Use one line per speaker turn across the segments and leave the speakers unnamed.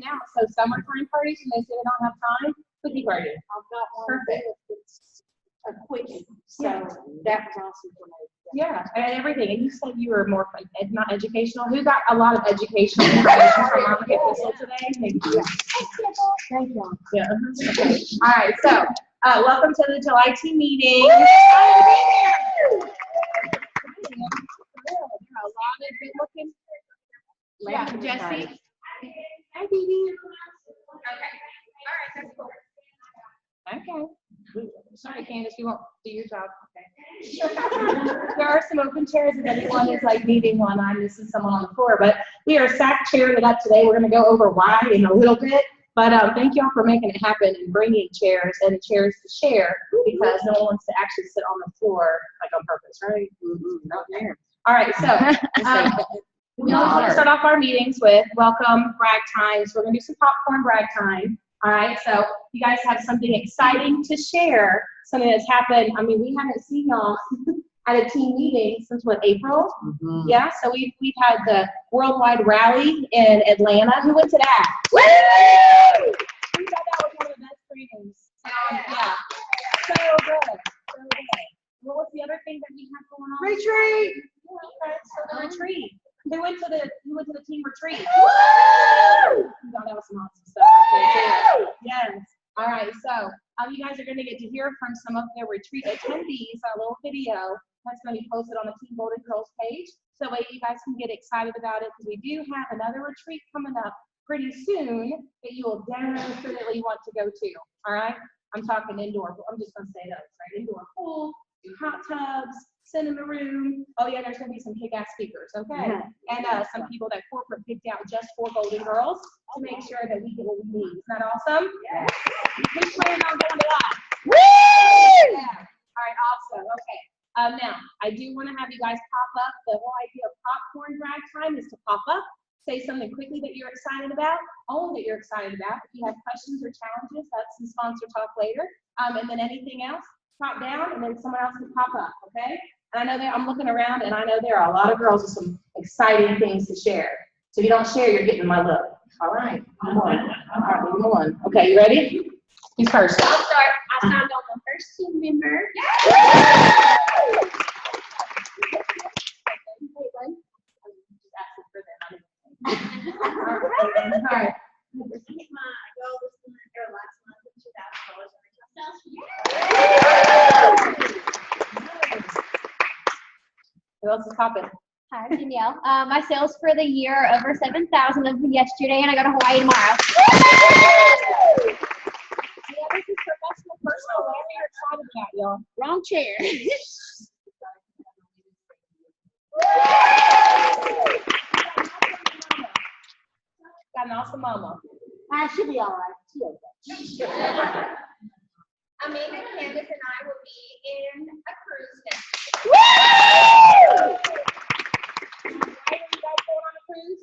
now. So summertime parties, when they say they don't have time, cookie party.
I've got one.
Perfect.
It's a quick, so
Yeah.
that was awesome for me.
Yeah, and everything. And you said you were more not educational. Who got a lot of educational information from our epistle today? Thank you.
Thank you.
Yeah. Okay. All right. So, welcome to the July team meeting. There are a lot of good-looking. Yeah, Jesse. Hi, Dee. Okay. All right. That's cool. Okay. Sorry, Candace, you won't do your job. Okay. There are some open chairs if anyone is like needing one. I'm missing someone on the floor, but we are sack chairing it up today. We're going to go over why in a little bit, but thank y'all for making it happen and bringing chairs and chairs to share because no one wants to actually sit on the floor like on purpose, right? Not there. All right, so we always start off our meetings with welcome brag time. So we're going to do some popcorn brag time. All right, so you guys have something exciting to share, something that's happened. I mean, we haven't seen y'all at a team meeting since what, April? Mm-hmm. Yeah, so we've had the worldwide rally in Atlanta. Who went to that? Woo! We thought that was one of the best trainings. Yeah, so good, so good. Well, what's the other thing that we have going on? Retreat. Yeah, so the retreat. Who went to the team retreat? Woo! That was some awesome stuff right there too. Yes. All right. So you guys are going to get to hear from some of the retreat attendees. A little video that's going to be posted on the Team Golden Girls page. So that way you guys can get excited about it because we do have another retreat coming up pretty soon that you will definitely want to go to. All right. I'm talking indoor. I'm just going to say those. Right. Indoor pool, hot tubs. Sit in the room. Oh yeah, there's gonna be some kick-ass speakers, okay? And some people that corporate picked out just for Golden Girls to make sure that we get what we need. Isn't that awesome? Yeah. Who's planning on going to that? Woo! Yeah. All right, awesome. Okay. Now I do want to have you guys pop up. The whole idea of popcorn drag time is to pop up, say something quickly that you're excited about, that you're excited about. If you have questions or challenges, that's some sponsor talk later. And then anything else, pop down, and then someone else can pop up. Okay. And I know that I'm looking around, and I know there are a lot of girls with some exciting things to share. So if you don't share, you're getting my look. All right, come on. All right, come on. Okay, you ready? Who's first?
I'll start. I signed on the first team member.
All right.
My goal this month or last month was $2,000 for myself.
Who else is popping?
Hi, Danielle. My sales for the year are over 7,000 of yesterday, and I go to Hawaii tomorrow.
Yeah, this is professional, personal, whatever you're excited about, y'all.
Wrong chair.
Got an awesome mama.
I should be all right. She okay.
Amanda, Candace, and I will be in a cruise next
Woo! Why are you guys going on a cruise?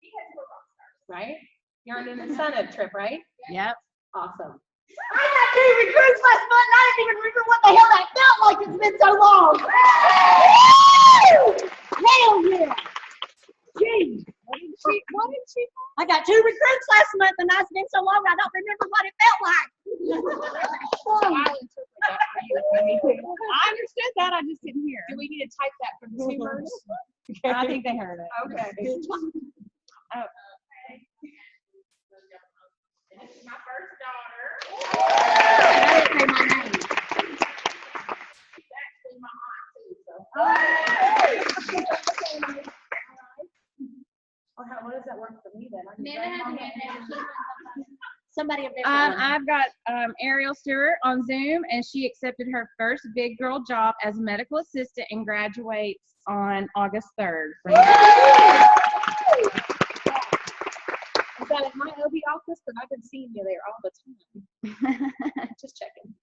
because we're rock stars.
Right? You're on an incentive trip, right?
Yep.
Awesome.
I got 2 recruits last month, and I didn't even remember what the hell that felt like. It's been so long. Hell yeah. Gee. What did she? I got 2 recruits last month, and it's been so long, I don't remember what it felt like.
I'll interpret that for you if you need to.
I understood that. I just didn't hear.
Do we need to type that for the Zoomers?
I think they heard it.
Okay. Oh.
This is my first daughter.
I didn't say my name.
She's actually my aunt too. So.
How does that work for me then?
Amanda has a handwritten.
Somebody up there.
I've got Ariel Stewart on Zoom, and she accepted her first big girl job as a medical assistant and graduates on August 3rd.
Is that at my OB office? Because I've been seeing you there all the time. Just checking.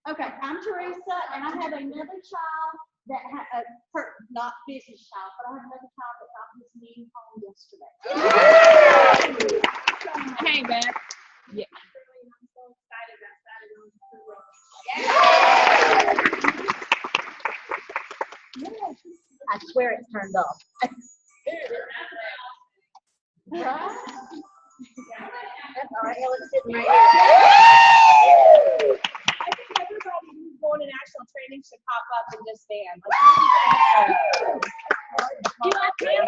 Okay, I'm Teresa, and I have another child that not business child, but I have another child that got his knee home yesterday.
Hey, Beth.
Yeah.
I'm so excited. I started on the road.
I swear it's turned off.
Right?
That's all right. Helen's sitting right here.
I think everybody who's going to national training should pop up and just stand.
You like Pam?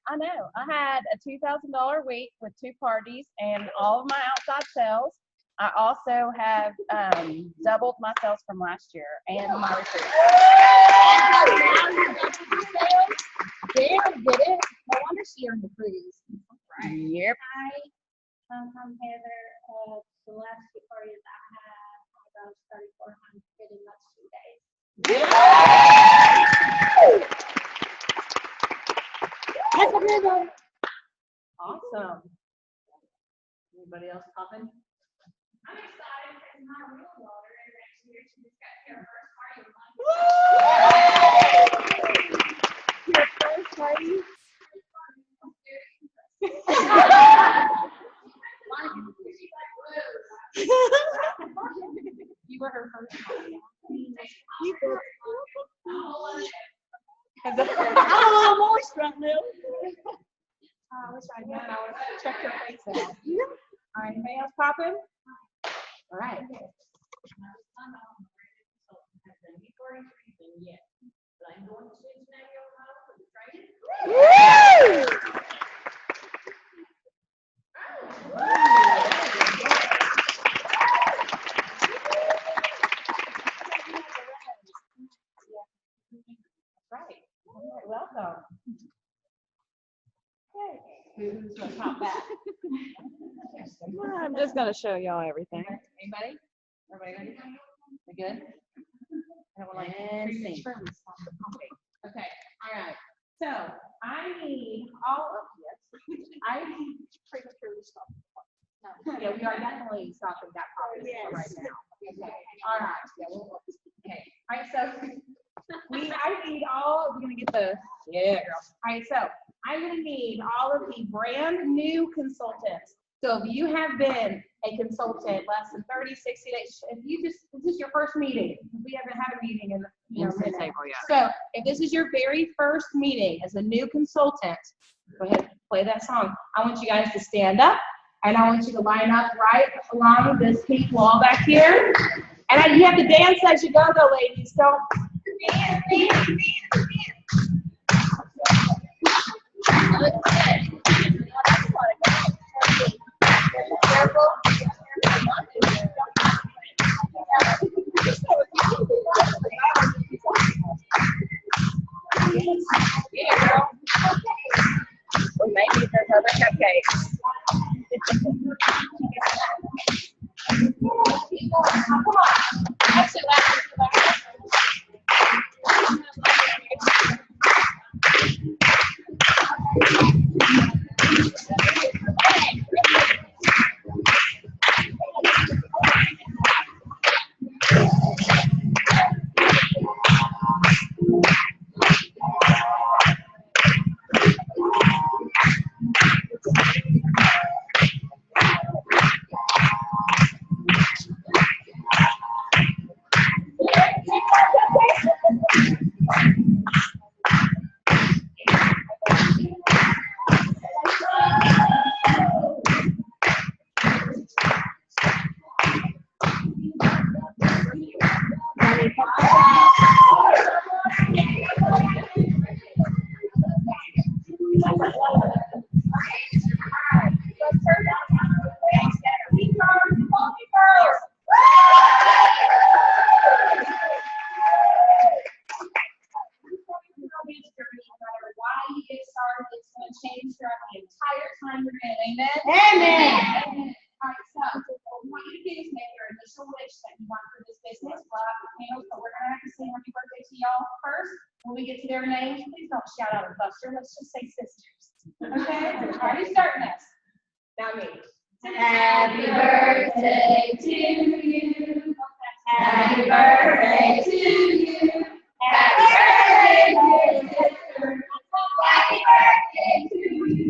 I know. I had a $2,000 week with 2 parties and all of my outside sales. I also have doubled my sales from last year and my recruits.
Damn, get it? No wonder she earned the cruise.
Yep.
I'm Heather. The last 2 parties I had, about 3,400 in less 2 days.
That's a good one.
Awesome. Anybody else popping?
I'm excited because my real daughter next year, she just got her first party of life.
Your first party? You were her first party.
I'm a little moist right now.
I wish I knew. I would have checked her face out. All right, anybody else popping? All right. Right. All right, welcome. Okay. Who's going to pop back?
I'm just going to show y'all everything.
Anybody? Everybody ready? We good? I don't want premature and stop the pumping. Okay, all right. So I need all of this. I need prematurely stop the pumping. Yeah, we are definitely stopping that pumping right now. Okay, all right. Yeah, okay. All right, so I need all, we're gonna get the, yeah, girl. All right, so I'm gonna need all of the brand new consultants. So if you have been a consultant less than 30, 60 days, if you just, this is your first meeting, we haven't had a meeting in minute. So if this is your very first meeting as a new consultant, go ahead, play that song. I want you guys to stand up and I want you to line up right along this pink wall back here. And you have to dance as you go though, ladies. Don't dance. Careful. Yeah, girl. Or maybe there's other cupcakes. Come on. That's it. Shout out a buster. Let's just say sisters. Okay? All right, who's starting this? Now me.
Happy birthday to you. Happy birthday to you. Happy birthday, dear sister. Happy birthday to you.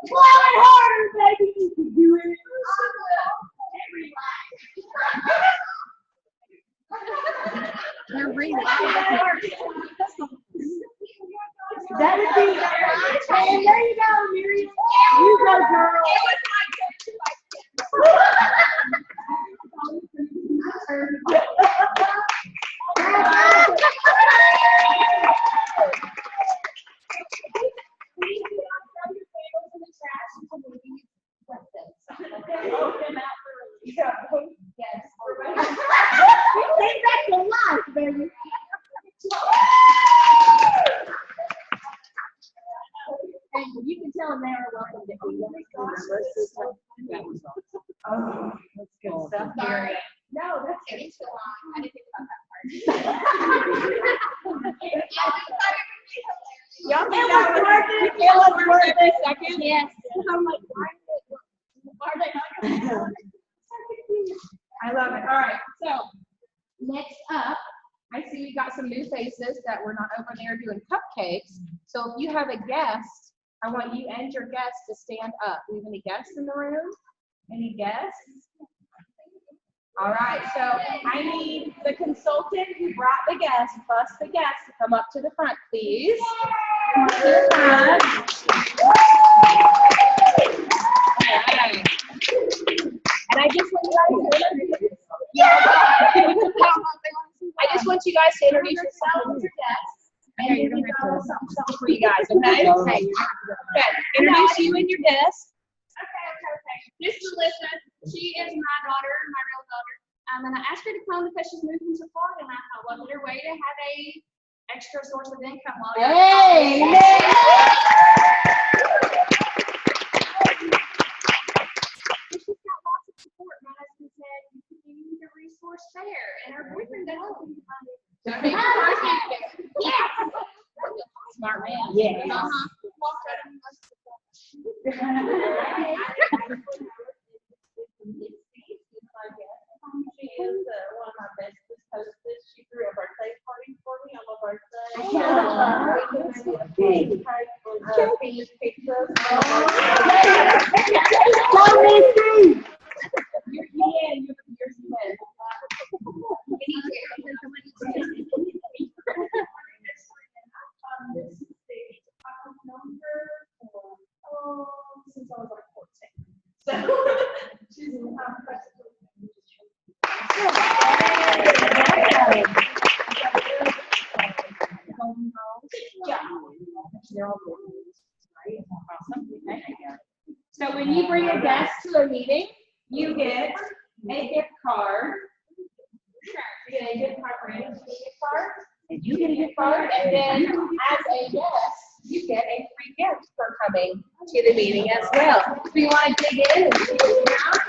Blow it harder, baby. You can do it.
They're really
That would be better. And there you go, Mary. You go, girl. Take back to life, baby. And you can tell them they are welcome to eat. Oh, that's good stuff.
Sorry.
No, that's
It's too long. I didn't think about that part.
Y'all think that was worth it? It was worth it. Second?
Yes.
I'm like, I love it. All right. So
Next up, I see we got some new faces that were not over there doing cupcakes. So if you have a guest, I want you and your guests to stand up. Do we have any guests in the room? Any guests? All right, so I need the consultant who brought the guest plus the guest to come up to the front, please. Come up to the front. Okay. And I just want you guys to introduce. I just want you guys to introduce yourselves and your guests. And then we got something for you guys, okay? Okay. Introduce you and your guests.
Okay. This is Alyssa. She is my daughter, my real daughter. And I asked her to come because she's moving to Florida, and I thought, what better way to have a extra source of income while you're
hey,
She's got lots of support. My husband said, you need a resource fair, and her boyfriend doesn't think about it.
Yeah. Smart man.
Yeah.
She is one of my bestest hostess. She threw a birthday party for me on my birthday. Finished pizzas. Since I was like 14. So she's
So when you bring a guest to a meeting, you get a gift card. You get a gift card, Brandon, you get a gift card. And you get a gift card, and then as a guest, you get a free gift for coming to the meeting as well. Do you want to dig in and see what's around?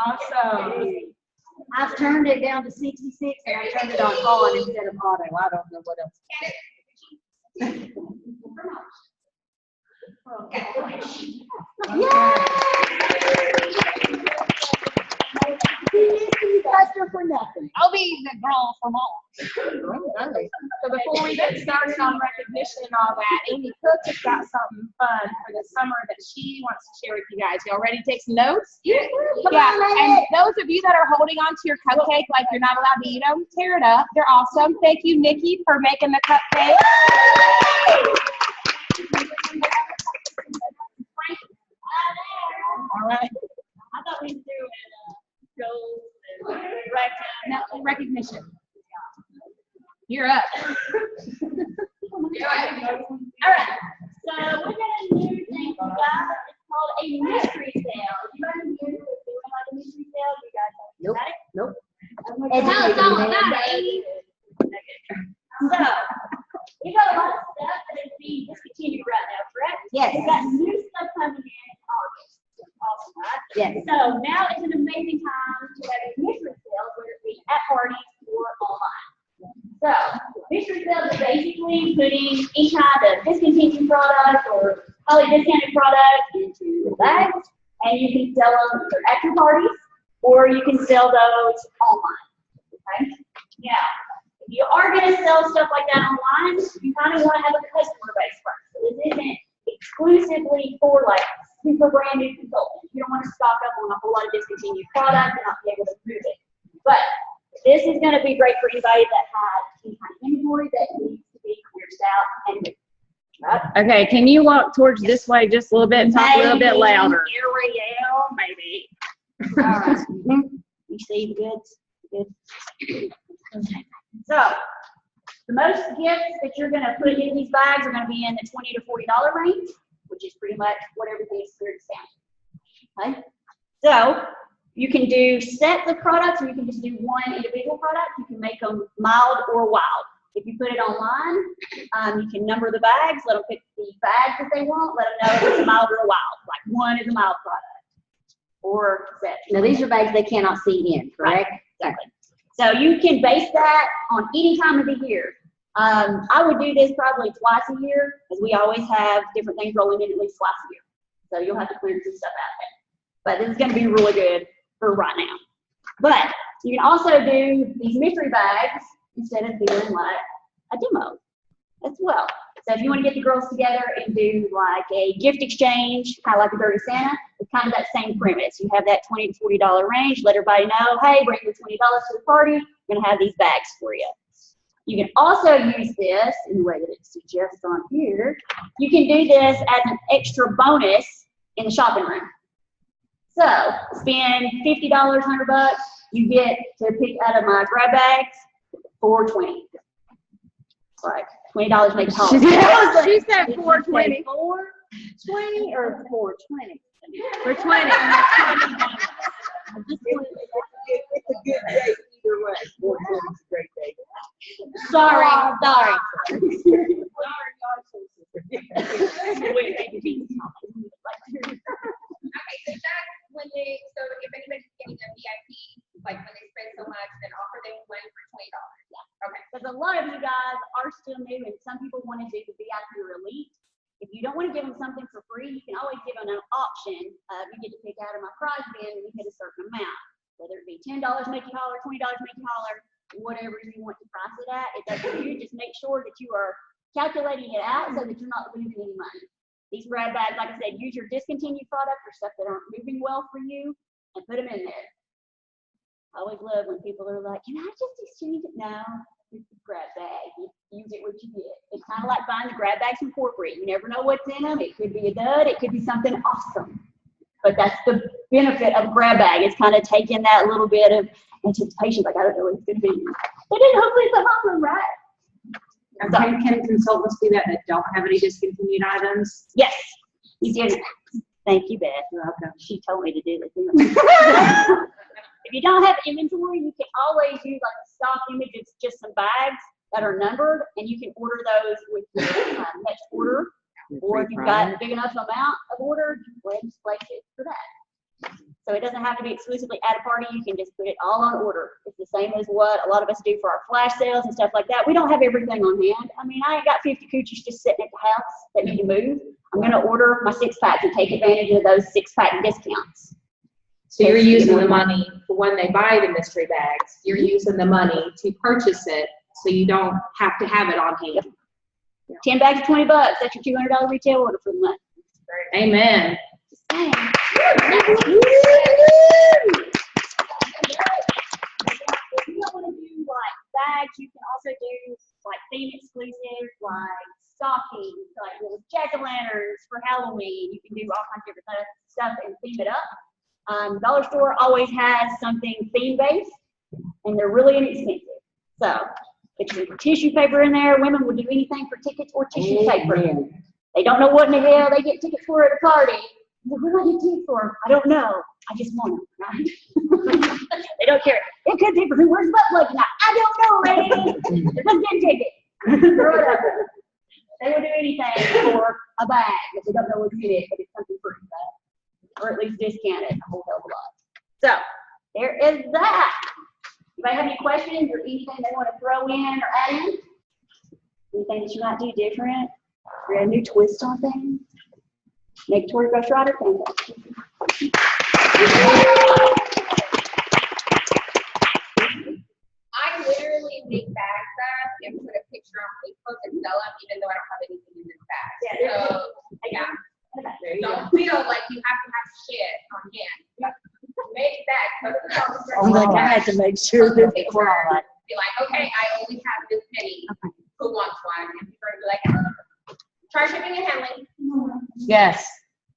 Awesome.
I've turned it down to 66 and I turned it on instead of auto. I don't know what else. For nothing.
I'll be the girl from all. So before we get started on recognition and all that, Amy Cook has got something fun for the summer that she wants to share with you guys. Y'all ready to take some notes? Yeah. And those of you that are holding on to your cupcake like you're not allowed to eat them, tear it up. They're awesome. Thank you, Nikki, for making the cupcake. All right.
I thought we were doing goals and
Recognition. You're up.
All right. So we're gonna do things, guys. It's called a mystery sale. You guys are doing like a mystery sale? You guys know about it?
Nope.
Tell us all about it. So we got a lot of stuff that is being discontinued right now, correct?
Yes.
We got new stuff coming in August. Awesome, right?
Yes.
So now is an amazing time to have a mystery sale, whether it be at parties or online. So, mystery sales are basically putting any kind of discontinued product or highly discounted product into the bags, and you can sell them either at your parties, or you can sell those online, okay? Now, if you are gonna sell stuff like that online, you kind of wanna have a customer base first. So this isn't exclusively for like super branded consultants. You don't wanna stock up on a whole lot of discontinued product and not be able to move it. But this is going to be great for anybody that has any kind of inventory that needs to be cleared out and moved. Right?
Okay, can you walk towards this way just a little bit and talk a little bit louder?
Ariel, maybe. All right. You see the goods? Good. So, the most gifts that you're going to put in these bags are going to be in the $20 to $40 range, which is pretty much what everything's cleared down. Okay? So, you can do sets of products, or you can just do one individual product. You can make them mild or wild. If you put it online, you can number the bags, let them pick the bags that they want, let them know if it's mild or wild. Like one is a mild product, or set.
Now, these are bags they cannot see in, correct?
Right. Exactly. So you can base that on any time of the year. I would do this probably twice a year, because we always have different things rolling in at least twice a year. So you'll have to clear some stuff out there. But this is going to be really good for right now. But you can also do these mystery bags instead of doing like a demo as well. So if you want to get the girls together and do like a gift exchange, kind of like a Dirty Santa, it's kind of that same premise. You have that $20 to $40 range. Let everybody know, hey, bring your $20 to the party. I'm going to have these bags for you. You can also use this in the way that it suggests on here. You can do this as an extra bonus in the shopping room. So, spend $50, $100, you get to pick out of my grab bags for $20. Like $20 makes all.
She said 420.
420 or 420?
For 20.
It's a good day either way. 420's a great day.
Sorry.
Okay, so that's when they, so if anybody's getting a VIP, like when they spend so much, then offer them one for $20. Yeah. Okay.
Because a lot of you guys are still new, and some people want to do the VIP or elite. If you don't want to give them something for free, you can always give them an option. You get to pick out of my prize bin, and you hit a certain amount. Whether it be $10 make you holler, $20 make you holler, whatever you want to price it at, it's up to you. Just make sure that you are calculating it out so that you're not losing any money. These grab bags, like I said, use your discontinued product or stuff that aren't moving well for you and put them in there. I always love when people are like, can I just exchange it? No, it's a grab bag. You get what you get. It's kind of like buying the grab bags from corporate. You never know what's in them. It could be a dud. It could be something awesome. But that's the benefit of grab bag. It's kind of taking that little bit of anticipation, like I don't know what it's going to be. But then hopefully it's awesome, right?
Can consultants do that don't have any discontinued items?
Yes, you did. Thank you, Beth.
You're welcome.
She told me to do it. If you don't have inventory, you can always use like a stock image. It's just some bags that are numbered, and you can order those with your next order. Or if you've got a big enough amount of order, you can go ahead and place it for that. So it doesn't have to be exclusively at a party. You can just put it all on order. It's the same as what a lot of us do for our flash sales and stuff like that. We don't have everything on hand. I mean, I ain't got 50 coochies just sitting at the house that need to move. I'm going to order my 6-pack and take advantage of those 6-pack discounts.
So you're using the money for when they buy the mystery bags. You're using the money to purchase it, so you don't have to have it on hand.
10 bags of $20. That's your $200 retail order for the month.
Amen.
If you don't want to do like bags, you can also do like theme exclusive, like stockings, like little jack-o'-lanterns for Halloween. You can do all kinds of different stuff and theme it up. Dollar Store always has something theme-based, and they're really inexpensive. So, put your tissue paper in there. Women will do anything for tickets or tissue paper. They don't know what in the hell they get tickets for at a party. What do I get tickets for? I don't know. I just want them, right? They don't care. It could be for who wears butt plug tonight. I don't know, lady. Just get a ticket. They will do anything for a bag if they don't know what to get, but it's something free, or at least discount it a whole hell of a lot. So there is that. Anybody have any questions or anything they want to throw in or add in? Anything that you might do different? Or a new twist on things? Make Tori Brush Rider fantastic.
I literally make bags up and put a picture on Facebook and sell them, even though I don't have anything in this bag. So, yeah. Don't feel like you have to have shit on hand. Make bags.
Oh, look, I had to make sure that they were all right.
Be like, okay, I only have this many. Who wants one? And people are gonna be like, try shipping and handling.
Yes.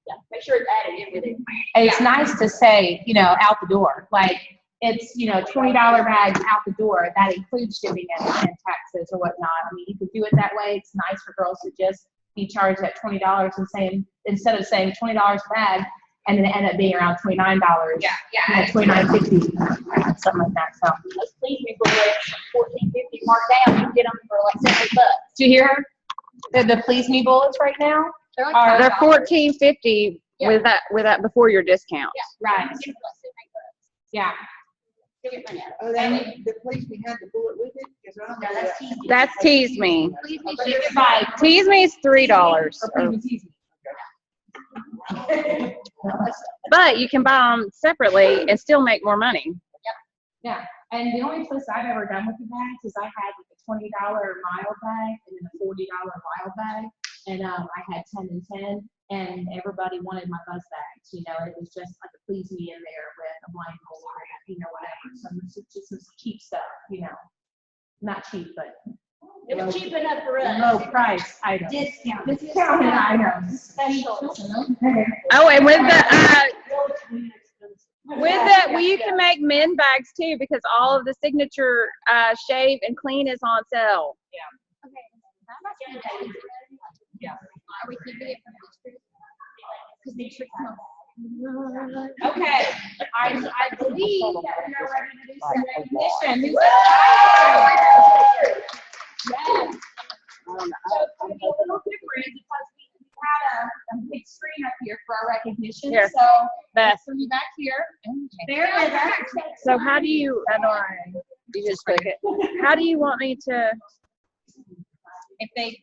Yeah, make sure it's added in with it.
And it's nice to say, out the door, like, it's, $20 bags out the door. That includes shipping and taxes or whatnot. I mean, you could do it that way. It's nice for girls to just be charged at $20 and saying, instead of saying $20 a bag, and then it end up being around $29.
Yeah, yeah.
$29.50, something like that. So,
Those Please Me bullets, $14.50 marked down, you can get them for like $70.
did you hear her? The Please Me bullets right now?
They're like
Are-
They're
$5.
$14.50
Yeah.
with that before your discount.
Right. Yeah.
Oh, the police me had the bullet with it? 'Cause I don't
No,
know
that's
that.
easy.
That's Tease Me.
Please me
You
ship
can
it.
buy
Tease Me is $3.
or Please Me Tease Me.
But you can buy them separately and still make more money.
Yeah, and the only place I've ever done with the bags is I had like a $20 mild bag and then a $40 wild bag, and I had 10 and 10, and everybody wanted my buzz bags. It was just like a Please Me in there with a blindfold or whatever. So it's just some cheap stuff, not cheap, but
It was cheap enough for us.
low price items.
Discount.
Discounted items.
Special.
Oh, and with that, well, you can make men bags too, because all of the signature shave and clean is on sale.
Yeah. Are we keeping it for next year? Because next year comes.
Okay, I believe that we are ready to do some recognition. Who's excited? Yes. So it's going to be a little different because we had a big screen up here for our recognition.
Here.
So
Beth.
let's bring you back here.
There it is.
So how do you, you just click it. How do you want me to,
If they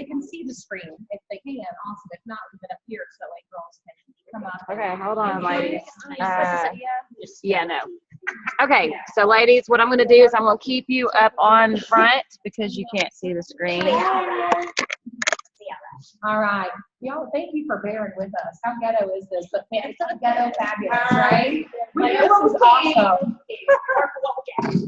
can see the screen, if they can, awesome. If not, leave it up here so like girls can come up.
okay, hold on, ladies. Yeah, no. Okay, so ladies, what I'm gonna do is I'm gonna keep you up on front because you can't see the screen.
All right. Y'all, thank you for bearing with us. How ghetto is this? But man, it's ghetto fabulous, right? Like, this is awesome.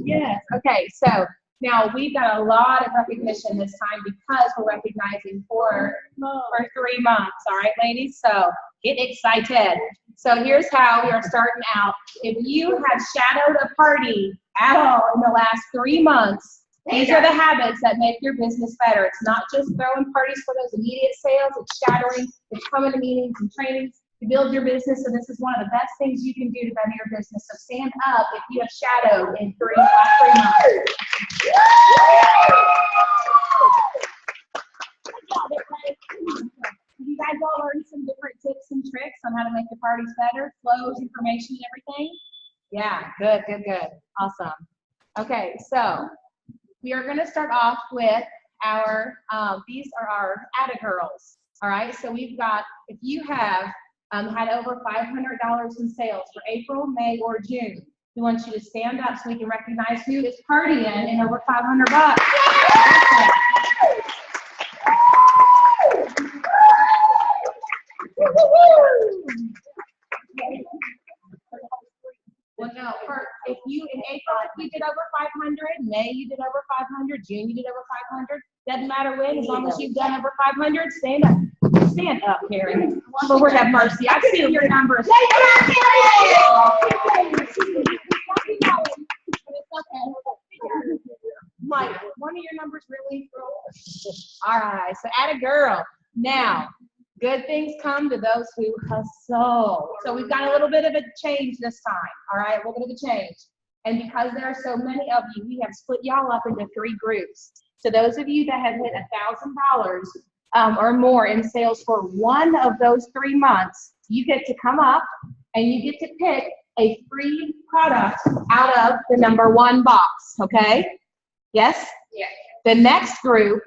Yes. Okay, so now we've got a lot of recognition this time because we're recognizing for 3 months. All right, ladies? So get excited. So here's how we are starting out. If you have shadowed a party at all in the last 3 months, these are the habits that make your business better. It's not just throwing parties for those immediate sales. It's shadowing. It's coming to meetings and trainings to build your business. So this is one of the best things you can do to better your business. So stand up if you have shadowed in last 3 months. You guys all learned some different tips and tricks on how to make your parties better, flows, information, and everything? Yeah, good, good, good. Awesome. Okay, so we are going to start off with our, these are our Atta Girls. All right, so we've got, if you have had over $500 in sales for April, May, or June, we want you to stand up so we can recognize who is partying in over 500 bucks. Well, no, if you, in April, if you did over 500, May, you did over 500, June, you did over 500, doesn't matter when, as long as you've done over 500, stand up. Stand up, Carrie. Lord have mercy. I've seen your numbers. Like, one of your numbers really? All right, so atta girl. Now, good things come to those who hustle. So we've got a little bit of a change this time. All right, a little bit of a change. And because there are so many of you, we have split y'all up into 3 groups. So those of you that have hit $1,000 or more in sales for one of those 3 months, you get to come up and you get to pick a free product out of the number 1 box, okay? Yes?
Yeah.
The next group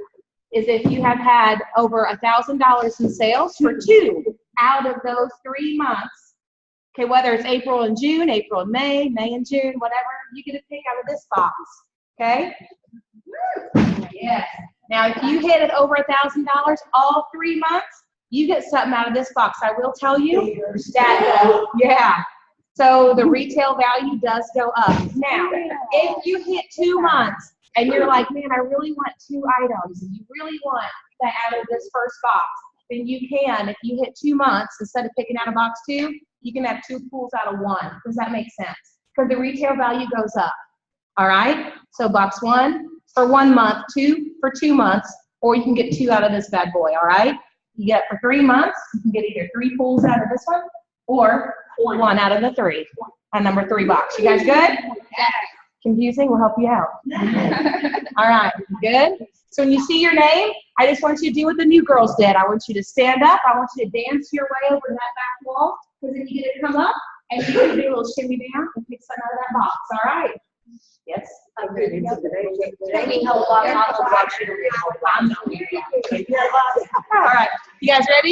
is if you have had over $1,000 in sales for 2 out of those 3 months. Okay, whether it's April and June, April and May, May and June, whatever, you get to pick out of this box, okay? Yes. Now, if you hit it over $1,000 all 3 months, you get something out of this box. I will tell you that, yeah. So the retail value does go up. Now, if you hit 2 months and you're like, man, I really want 2 items, and you really want that out of this first box, then you can. If you hit 2 months, instead of picking out of box 2, you can have 2 pulls out of 1. Does that make sense? Because the retail value goes up. All right? So box 1 for 1 month, 2 for 2 months, or you can get 2 out of this bad boy, all right? You get it for 3 months, you can get either 3 pulls out of this one, or 1 out of the 3 on number 3 box. You guys good? Confusing? We'll help you out. All right, good? So when you see your name, I just want you to do what the new girls did. I want you to stand up. I want you to dance your way over to that back wall, because then you get to come up, and you can do a little shimmy down and pick some out of that box, all right? Yes?
They need help on the box.
All right, you guys ready?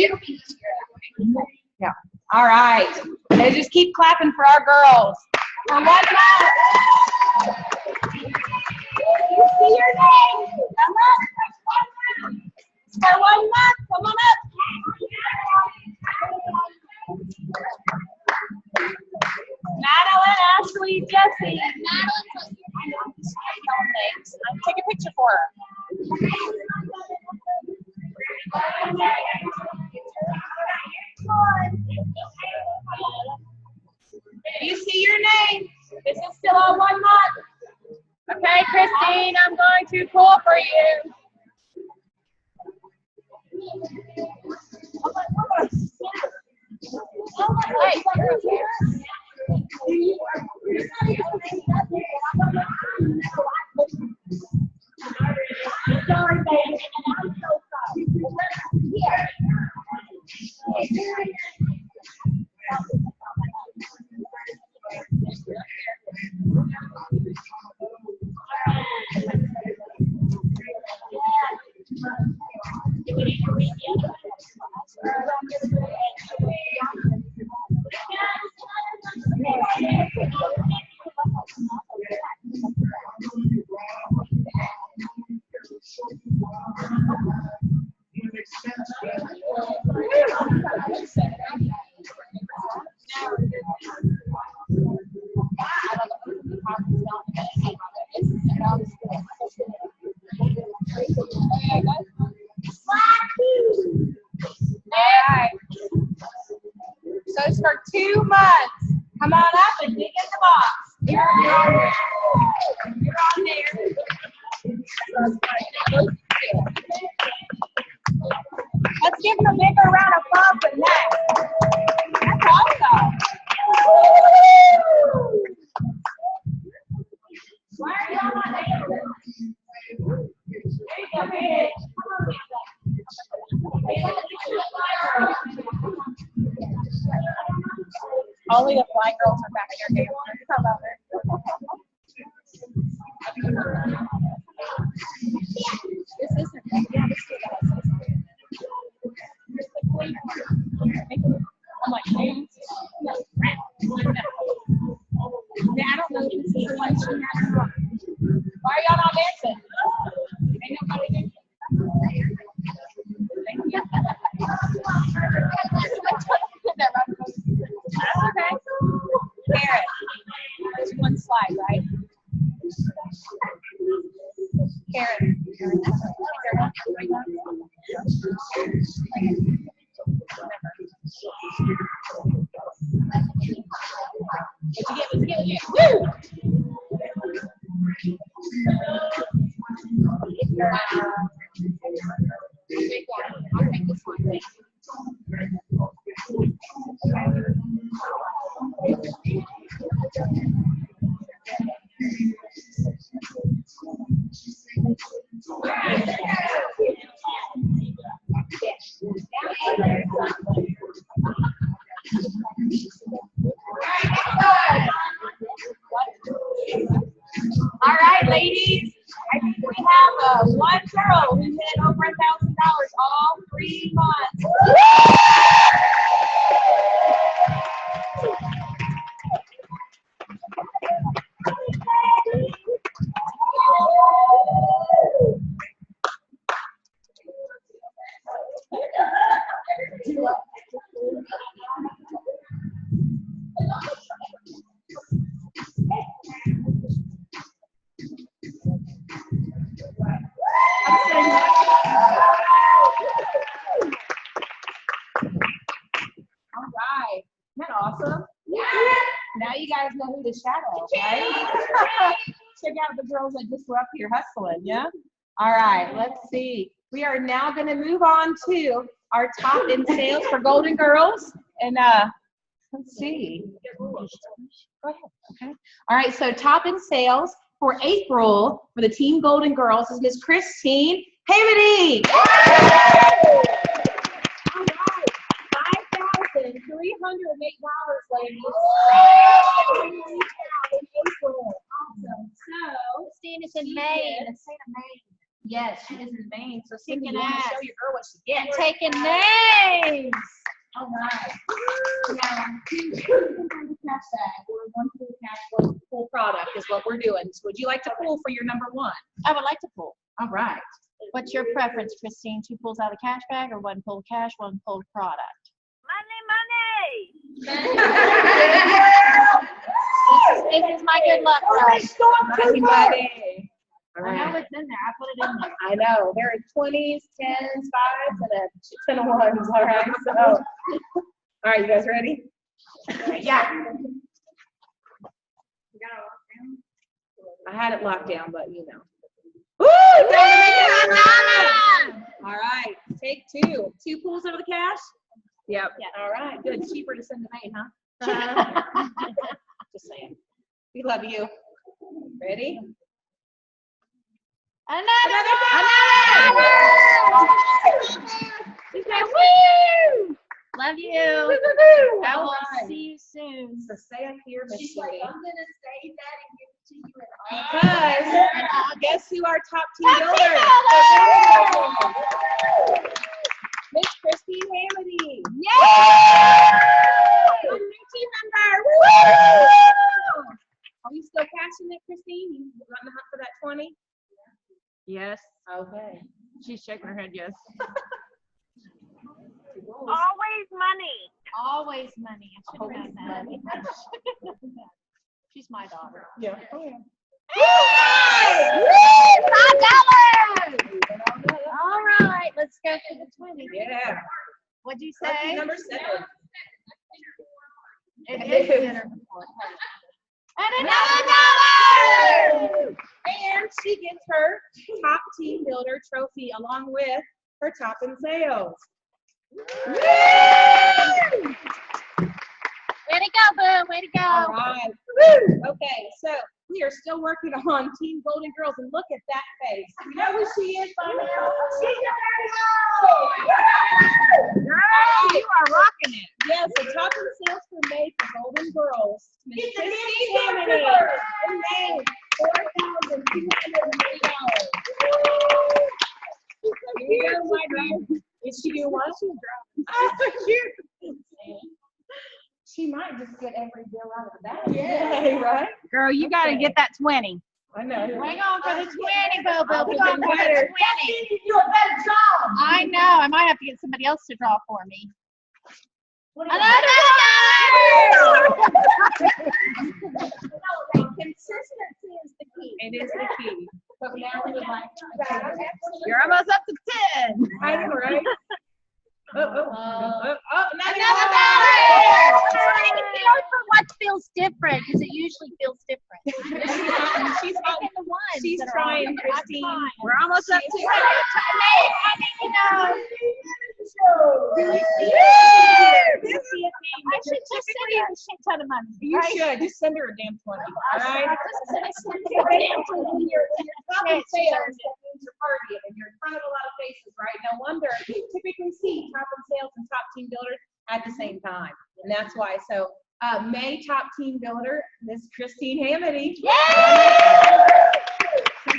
Yeah. All right. And just keep clapping for our girls. For 1 month. You see your name. Come up. For 1 month. Come on up. Madeline, Ashley, Jessie. Take a picture for her. You see your name. This is still on 1 month.
Okay, Christine, I'm going to pull for you. Hey,
Sorry, baby. I'm so sorry.
Alright. So it's for 2 months. Come on up and dig in the box. You're on there. You're on there. Let's give them a bigger round of applause than that. That's awesome. Why are y'all not there?
only the fly girls are back there dancing. How about her? This isn't. Yeah, this is I'm like, hey. I don't know if this is a function or not. Why are y'all not dancing? Ain't nobody dancing. That's okay. Karen, there's one slide, right? Karen, is there one? What'd you get? Woo! I'll take this one.
one girl who hit over $1,000 all 3 months. All right. Isn't that awesome? Yeah. Now you guys know who the shadow is, right? Check out the girls that disrupt your hustling, yeah? All right, let's see. We are now going to move on to our top in sales for Golden Girls. And let's see. Go ahead. Okay. All right, so top in sales for April for the Team Golden Girls is Miss Christine Hamady. $5,308, ladies. Awesome. So,
Christine is in Maine.
yes, she is in Maine. So, Cindy,
Kicking
you want to
ass.
show your girl what she gets.
Taking names.
All right. Now, two kinds of cash bag. Or one full cash, one full product is what we're doing. So, would you like to pull for your number one?
I would like to pull.
All right.
What's your preference, Christine? 2 pulls out of cash bag or 1 pull cash, 1 pull product? This is my good luck. Prize.
Money, money. All
I know
right.
it's in there. I put it in there.
I know. There are 20s, 10s, 5s, and a shit ton of 1s. All right. So, all right, you guys ready? Yeah. I had it locked down, but you know. Woo! All right. Take 2. 2 pulls over the cash? Yep.
Yeah.
All right. Good. Cheaper to send to Maine, huh? Just saying. We love you. Ready?
Another.
She said, woo!
Love you. I will
Alright.
see you soon.
So stay up here, Miss
She's like,
Cindy.
I'm gonna say that and give it to you in
Because guess who our top team builder? Miss Christine Hamady.
Yay!
A new team member. Woo! Are you still cashing it, Christine? You on the hunt for that 20?
Yes.
Okay.
She's shaking her head, yes.
Always money. Always money. I should have known that.
Money.
She's my daughter.
Yeah.
$5. All right, let's go for the 20.
Yeah.
What'd you
Lucky
say?
number 7.
It is dinner before. And
$1.
$1.
And she gets her top team builder trophy along with her top in sales.
Way to go, Boo. Way to
All
go.
right. Woo! Okay, so we are still working on Team Golden Girls, and look at that face. You know who she is by now? She's
Girl, you are rocking it.
yes, the top in sales for May for Golden Girls. Miss
It's a
Christine
Nancy
Hamady.
Hammer.
In May, $4,280. Here you go, my dear. Is she doing what? She's drunk. Oh, cute. She might just get every bill out of the bag. Yeah, right?
Girl, you got to get that 20.
I know.
Hang on for the 20, Boo Boo.
I'll
Hang
be
on for the
better.
20.
You do a better job.
I know. I might have to get somebody else to draw for me. Another
Consistency is the key. It is the key. But now we would like
You're almost up to 10.
I know, right? Another
trying to feel for what feels different because it usually feels different.
She's
Picking the ones
she's
that are
trying,
on.
Christine.
I'm fine.
We're almost up to 10.
I should just send you a shit ton of money.
You
right?
should. Just send her a damn 20. All right?
Send you a damn 20.
When you're top in sales, that means you're partying and you're in front of a lot of faces, right? No wonder you typically see top in sales and top team builders at the same time. And that's why. So May top team builder, Miss Christine Hamady.
Yay!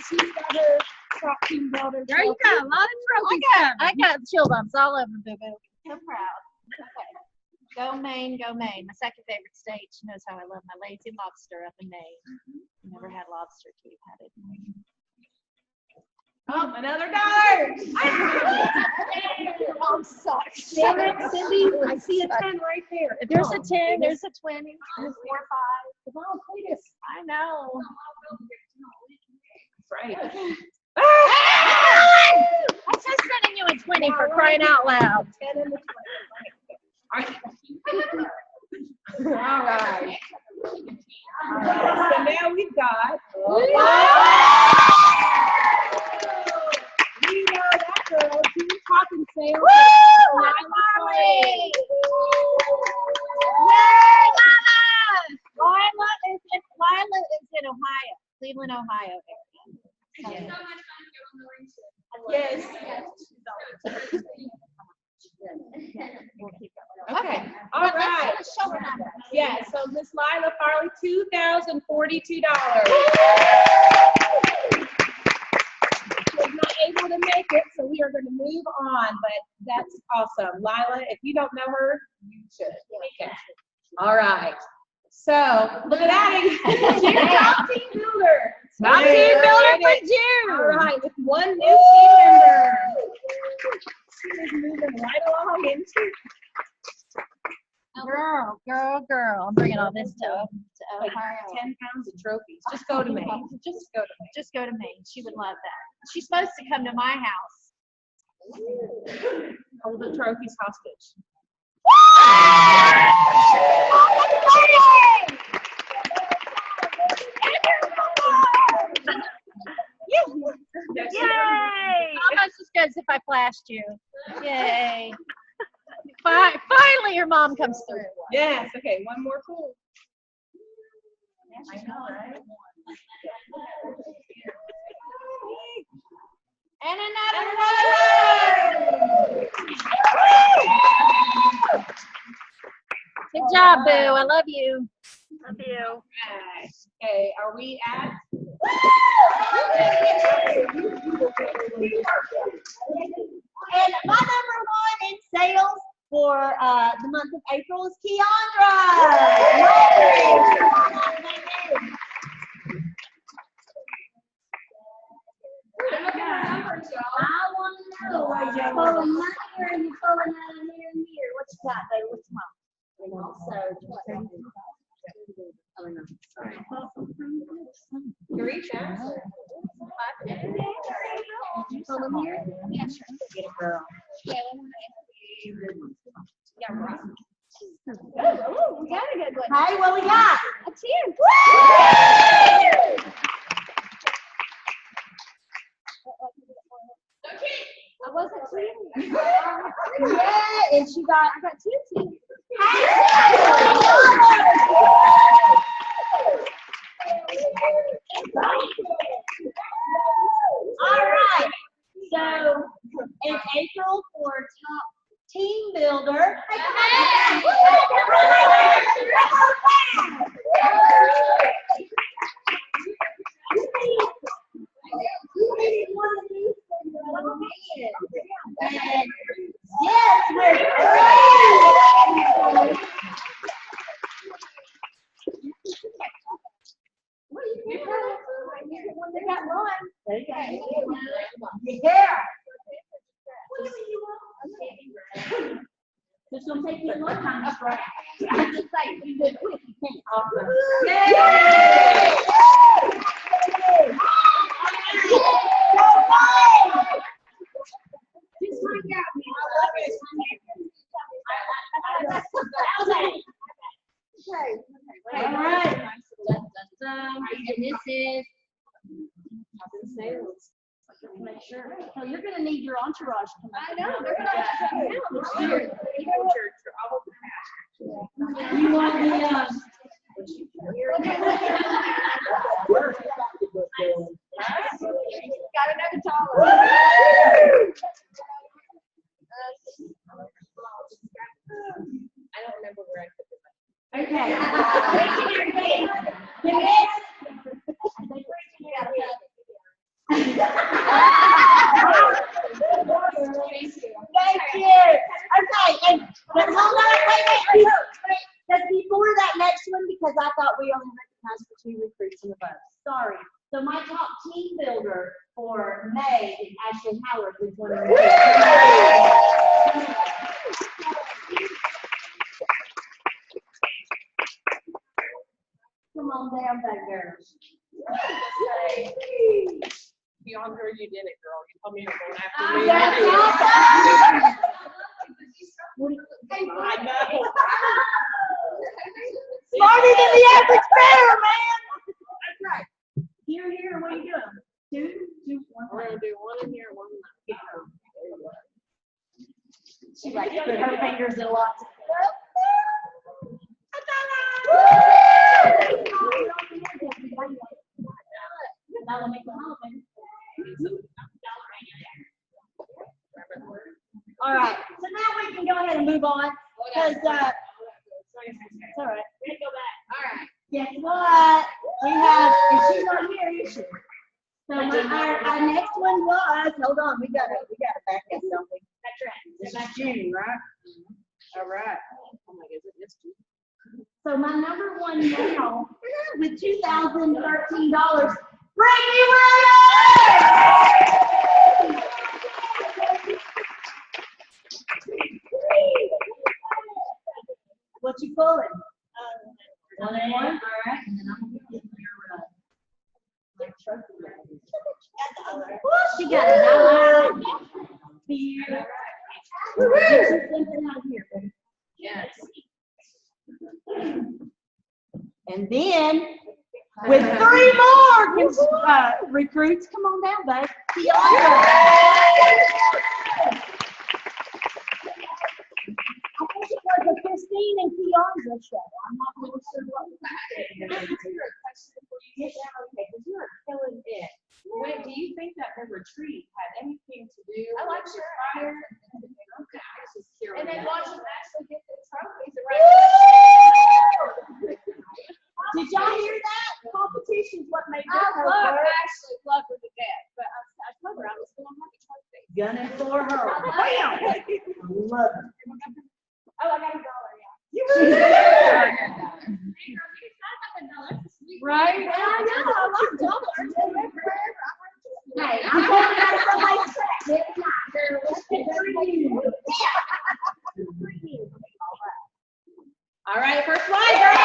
she's got her top team builder.
There you go, a lot of trophies.
I got chill bumps all over, boo boo.
So proud. Okay. Go Maine, go Maine. My second favorite state. She knows how I love my lazy lobster up in Maine. Never had lobster till you've had it in Maine.
Oh, another dollar.
Oh, sorry.
Damn it, Cindy, I see a 10 right there.
If there's a 10, there's a 20.
There's 4 or 5.
Come on, Cletus.
I know.
That's right.
I'm just sending you a 20 for crying out loud.
10 and the 20. All right. All right. So now we've got. We know that girl. She's talking sales. Lila Farley.
Lila is in Ohio, Cleveland, Ohio area.
Yes. Okay. All right. Yeah. So Miss Lila Farley, $2,042. She was not able to make it, so we are going to move on. But that's awesome, Lila. If you don't know her, you should. Okay. All right. So look at that. Top team builder.
Top team builder for June.
All right, with one new team member. She is moving right along into
Girl. I'm bringing all this to
like
Ohio.
10 pounds of trophies. Just go to Maine. Just go to Maine.
Just go to Maine. She would love that. She's supposed to come to my house.
Hold the trophies hostage.
Yay! Almost as good as if I flashed you. Yay. Finally, your mom comes through.
Yes. Okay. One more pool.
I know, right? And another one.
Good job, Boo. I love you. Love you.
Right. Okay. Are we at?
And my number 1 in sales for the month of April is Keandra. I want to know where you're pulling my hair and you're pulling out of here and here. What you got, baby? What you want?
You reach out.
You pulling here?
Yeah, sure.
Get a girl.
Yeah, right.
Oh, we got a good one.
Hey, what we got?
A 10. I wasn't cheating.
Yeah, and she got.
I got 2 teams.
All right. So in April for top team builder. Yes, we're
They got one.
yeah. It's gonna take you a long time to start. I'm just saying, you do it quick, you can't.
Just find out, man.
All right.
And this is
Make sure. So you're gonna need your entourage.
I know, they're gonna have to come out.
You want the,
Got another dollar.
I don't remember where I put this.
okay. only recognized for 2 recruits and above.
Sorry. So my top team builder for May is Ashley Howard with 20 Come on down back there.
Beyond her, you did it, girl. You told me you were going after
I
me. know.
Smarter than the average bear, man.
That's right. Here, what are you doing? 2, 1.
We're gonna do one in here, one in there.
She likes to put her fingers in lots of All right, so now we can go ahead and move on, because, it's all right.
All right.
Guess what? We have, and she's not here, is she? So our next one was, hold on, we gotta back up something.
That's right.
This is June, right?
All right. Oh my goodness, it's June.
So my number one now with $2,013, Brittany Williams! What you pulling? 1 and 1. All right, and then I'm gonna get your trophy. Woo, she got it. Here. Get you something out here, buddy.
Yes.
And then, with 3 more recruits, come on down, babe. Keandra. I think it was a Christine and Keandra show. I'm not really sure what was
You're killing it. Wait, do you think that the retreat had anything to do
I like
with
sure.
fire? Okay, I was just curious.
And then watch them actually get the trophies.
Did y'all hear that? Competition's what made
I
this
love
work.
Ashley, love her to death, but I told her I was going to have a trophy.
Gunning for her.
I
Love it.
Oh, I got $1, yeah.
Right?
I know, I like dollars.
Hey, I'm hoping that's the right track.
All right, first line, girls.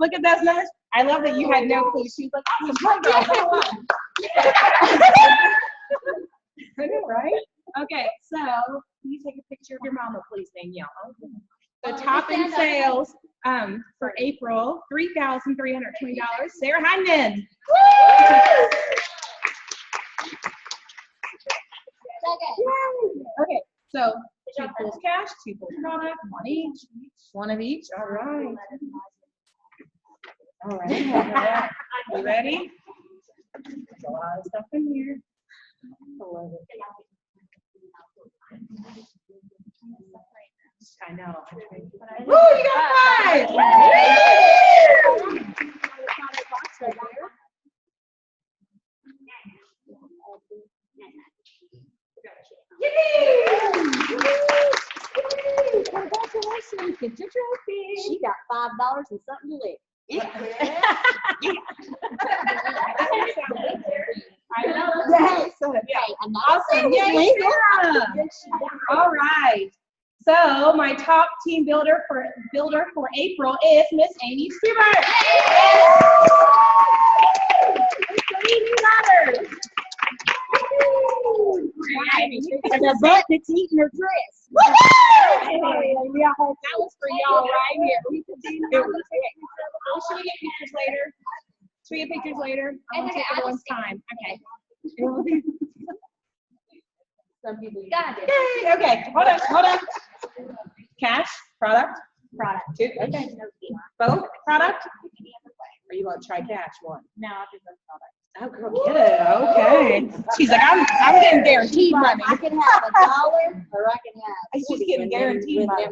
Look at those numbers. I love that you had no clue. She's like, I'm a playground. I know, right? Okay, so can you take a picture of your mama, please, Danielle? The top in sales for April, $3,320. Sarah Hyman. Okay, so 2 pulls cash, 2 pulls product, 1 each, 1 of each. All right. All right. You ready? There's a lot of stuff in here. I love it. I know. Woo, you got 5! Congratulations, get your trophy.
She got $5 and something to live.
I know.
Yes.
Yeah.
I'm not
Awesome.
saying
Yay,
it's
Sarah. All right. So my top team builder for April is Miss Amy Stewart.
And the butt that's eating her dress.
That was for y'all right here. I'll show you pictures later. Show you pictures later. I want to take everyone's time. Okay.
Some people
Got it.
Yay. Okay. Hold on. Cash, product.
product.
2. Okay. Both product. Or you want to try cash 1?
No, I'll do both products.
Oh, girl, get it. Okay. She's like, I'm getting guaranteed money.
I can have $1 or I can have.
She's getting guaranteed money.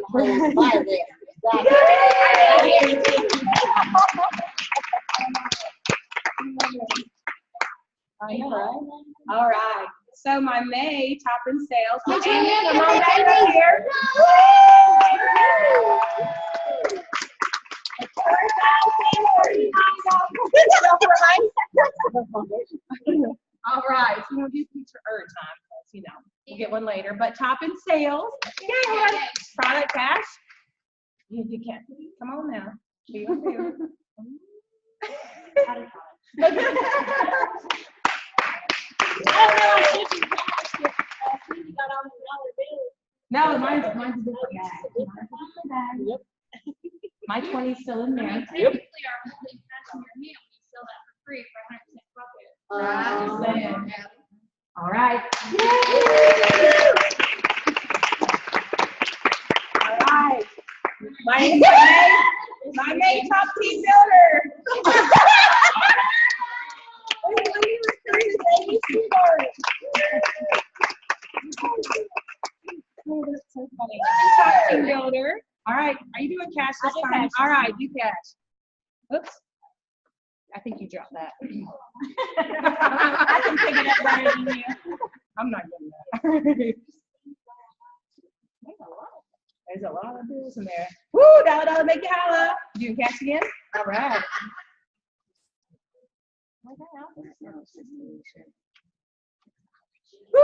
I know, right? All right. So my May top in sales.
Put
my
your
Amy,
hand
come
up,
on back
Amy.
up here. All right, so we'll do picture time, because, you know, we'll get one later, but top in sales. Yeah, product cash. You can. Come on now. Do you want to? No, mine's a different bag. Yep. My 20's still in there.
Technically, our holding cash in your hand, when you sell that for free for 100% profit.
Just saying. All right. All right. My main top team builder. Oh, that's so funny. Top team builder. All right. Are you doing cash this time? All right, do cash. Oops. I think you dropped that.
I can pick it up better than you.
I'm not getting that. There's a lot of bills in there. Woo, dollar, make you holla. You can cash again? All right. Woo!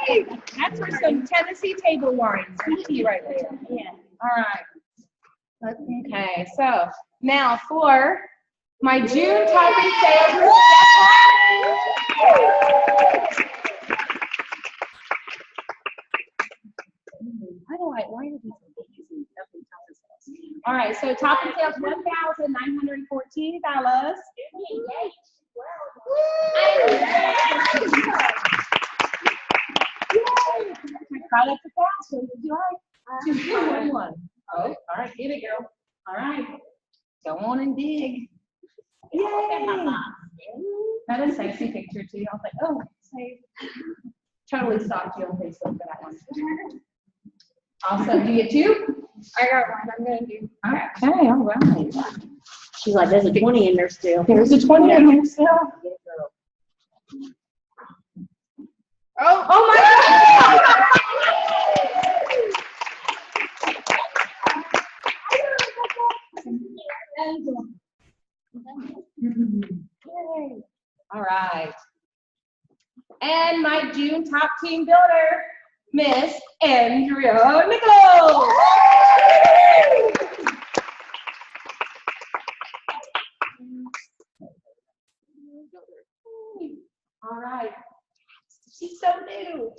Yay! That's for some Tennessee table wine. PT right there.
Yeah.
All right. Okay, so now for my June top in sales. Why did these easy? All right, so top in sales $1,914. Product to pass. Would you like? 2, 1, 1. Oh, all right, get it, girl. All right, go on and dig. Yay! That is a sexy picture too. I was like, oh, save. Totally stalked you on Facebook for that one. Also, do you get 2?
I got one. I'm gonna do.
Okay, all right.
She's like, there's a 20 in there still.
There's a 20 in here still. Oh my God! All right. And my June top team builder, Miss Andrea Nichols. All right. She's so new.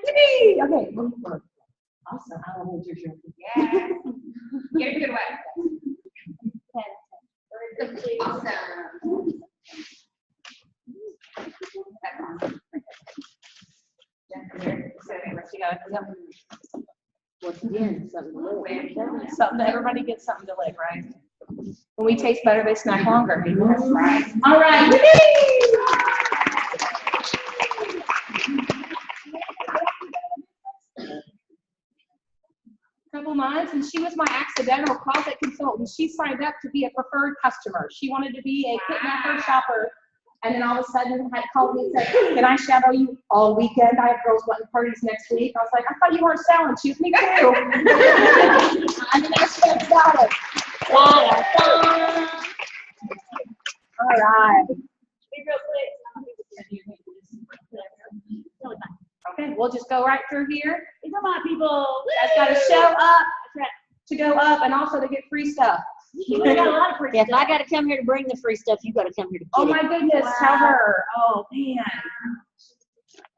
Yay! Okay. Awesome. I love your shirt.
Yeah. Get a good one. Awesome.
Once again,
Something that everybody gets something to lick, right? When we taste better, they snack longer.
That's right.
All right. Couple months, and she was my accidental closet consultant. She signed up to be a preferred customer. She wanted to be a kidnapper shopper. And then all of a sudden had called me and said, can I shadow you all weekend? I have girls wanting parties next week. I was like, I thought you weren't selling. She was, me too. And then I said, got it. All right. Okay, we'll just go right through here.
Come on, people.
You guys got to show up to go up and also to get free stuff.
We got a lot of free stuff. If I got to come here to bring the free stuff, you got to come here to get
Oh
it.
my goodness, tell her. Oh man.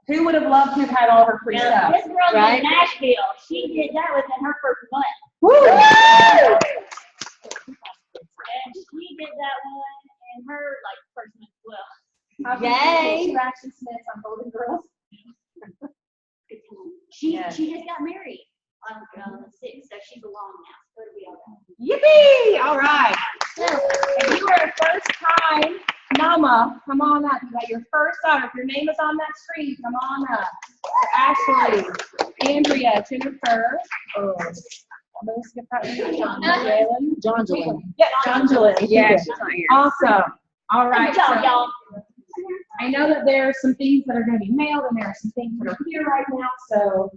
Who would have loved to have had all her free
Now,
stuff?
this girl
Right?
in Nashville, she did that within her first month.
Woo!
And she did that one in her first month as well.
Yay!
Yay.
Action Smiths on Golden Girls.
She
Yes.
she just got married on the 6th, so she's along now. So it'll be all right.
Yippee! All right. So, if you are a first-time mama, come on up. You got your first daughter. If your name is on that screen, come on up. So Ashley, Andrea, Jennifer, Melissa Putnam,
John Jalen.
Yeah, John Jalen.
Yeah, she's not here.
Awesome. All right.
Good job,
so
y'all.
I know that there are some things that are going to be mailed and there are some things that are here right now. So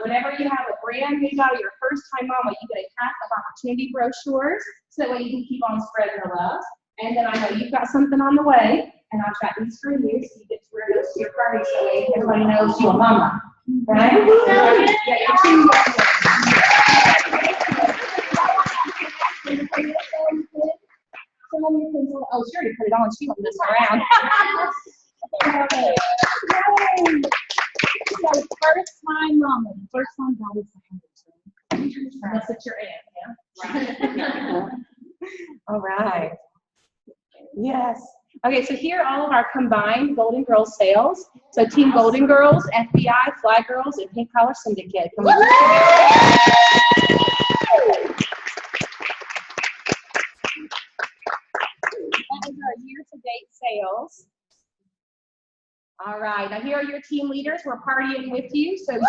whenever you have a brand new daughter, your first time mama, you get a pack of opportunity brochures so that way you can keep on spreading the love. And then I know you've got something on the way, and I've got these for you, so you get to wear those to your party so that everybody knows you're a mama. Right? Yeah, your team oh, she already put it on. She won't mess around. So first time mama, first time daughter's unless it's your aunt, yeah? All right. Yes. Okay, so here are all of our combined Golden Girls sales. So Team Golden Girls, FBI, Fly Girls, and Pink Collar Syndicate. Can we do that is our year-to-date sales. All right, now here are your team leaders. We're partying with you. So our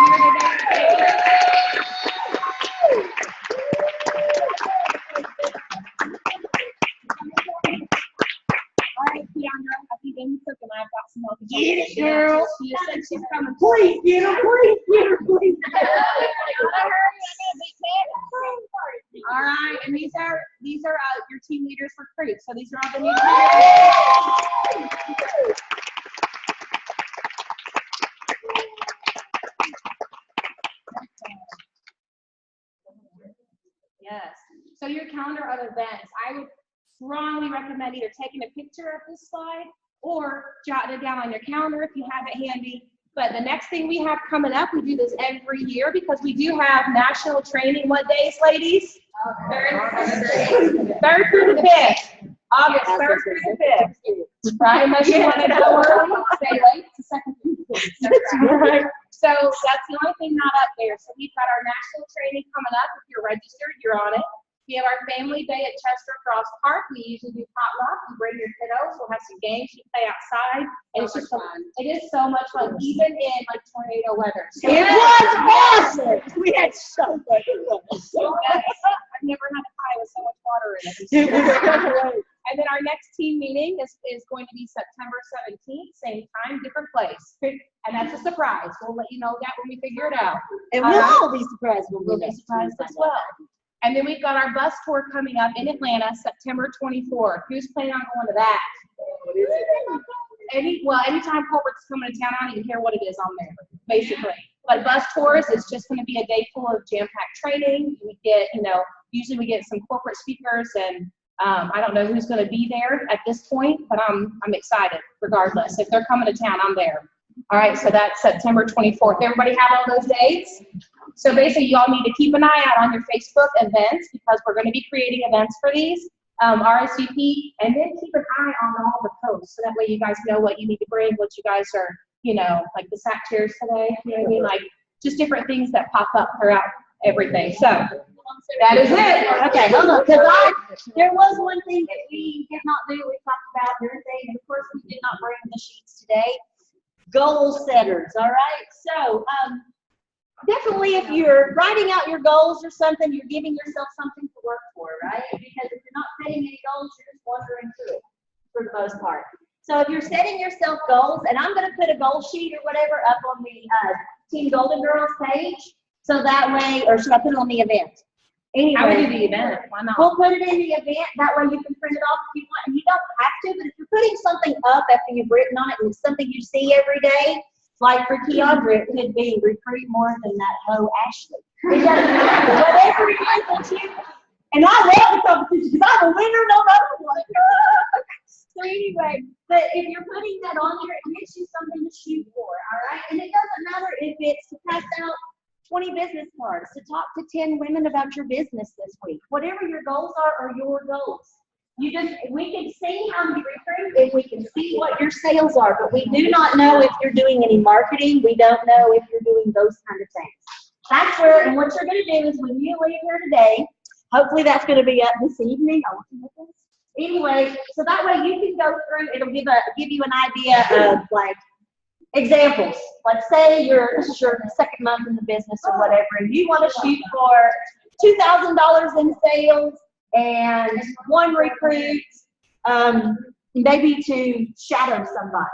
year-to-date sales. All right, Keandra, I think Amy took and I've got some more.
Get it, girl.
She said she's coming.
Please get her, please get her, please.
All right, and these are your team leaders for Creek. So these are all the new Yes. So your calendar of events, I would strongly recommend either taking a picture of this slide or jotting it down on your calendar if you have it handy. But the next thing we have coming up, we do this every year because we do have national training. What days, ladies? 3rd through the 5th. August 3rd through the 5th. Right? Unless you want to go early, stay late. It's the 2nd through the 5th. That's right. So that's the only thing not up there. So we've got our national training coming up. If you're registered, you're on it. We have our family day at Chester Cross Park. We usually do potluck. You bring your kiddos. We'll have some games. You play outside. And it's just it is so much fun, even in like tornado weather. So
It was awesome. We had so much fun.
I've never had a pie with so much water in it. And then our next team meeting is going to be September 17th, same time, different place. And that's a surprise. We'll let you know that when we figure it out.
And we'll all be surprised when
We'll be surprised as well. And then we've got our bus tour coming up in Atlanta, September 24th. Who's planning on going to that? Anytime corporate's coming to town, I don't even care what it is on there, basically. But bus tours is just going to be a day full of jam-packed training. We get, usually we get some corporate speakers, and I don't know who's going to be there at this point, but I'm excited regardless. If they're coming to town, I'm there. All right, so that's September 24th. Everybody have all those dates? So basically, you all need to keep an eye out on your Facebook events because we're going to be creating events for these, RSVP, and then keep an eye on all the posts. So that way you guys know what you need to bring, what you guys are, like the sack chairs today, you know what I mean? Like just different things that pop up throughout everything. So that is it.
Okay, hold on, because there was one thing that we did not do. We talked about everything, and of course, we did not bring the sheets today. Goal setters, all right? So, definitely if you're writing out your goals or something, you're giving yourself something to work for, right? Because if you're not setting any goals, you're just wandering through it for the most part. So if you're setting yourself goals, and I'm going to put a goal sheet or whatever up on the Team Golden Girls page, so that way, or should I put it on the event? Anyway,
I would do the event. Why not?
we'll put it in the event. That way you can print it off if you want. And you don't have to, but if you're putting something up after you've written on it and it's something you see every day, like for Keandra, it could be recruit more than that hoe Ashley. It doesn't matter. Whatever it is that you, and I love the competition because I'm a winner no matter what. So anyway, but if you're putting that on here, it gives you something to shoot for, all right? And it doesn't matter if it's to pass out 20 business cards, to talk to 10 women about your business this week. Whatever your goals are your goals. We can see how you recruit and we can see what your sales are, but we do not know if you're doing any marketing. We don't know if you're doing those kind of things. That's where, and what you're going to do is when you leave here today, hopefully that's going to be up this evening. I want to look at this. Anyway, so that way you can go through, it'll give you an idea of like examples. Let's say this is your second month in the business or whatever, and you want to shoot for $2,000 in sales and 1 recruit, maybe to shadow somebody.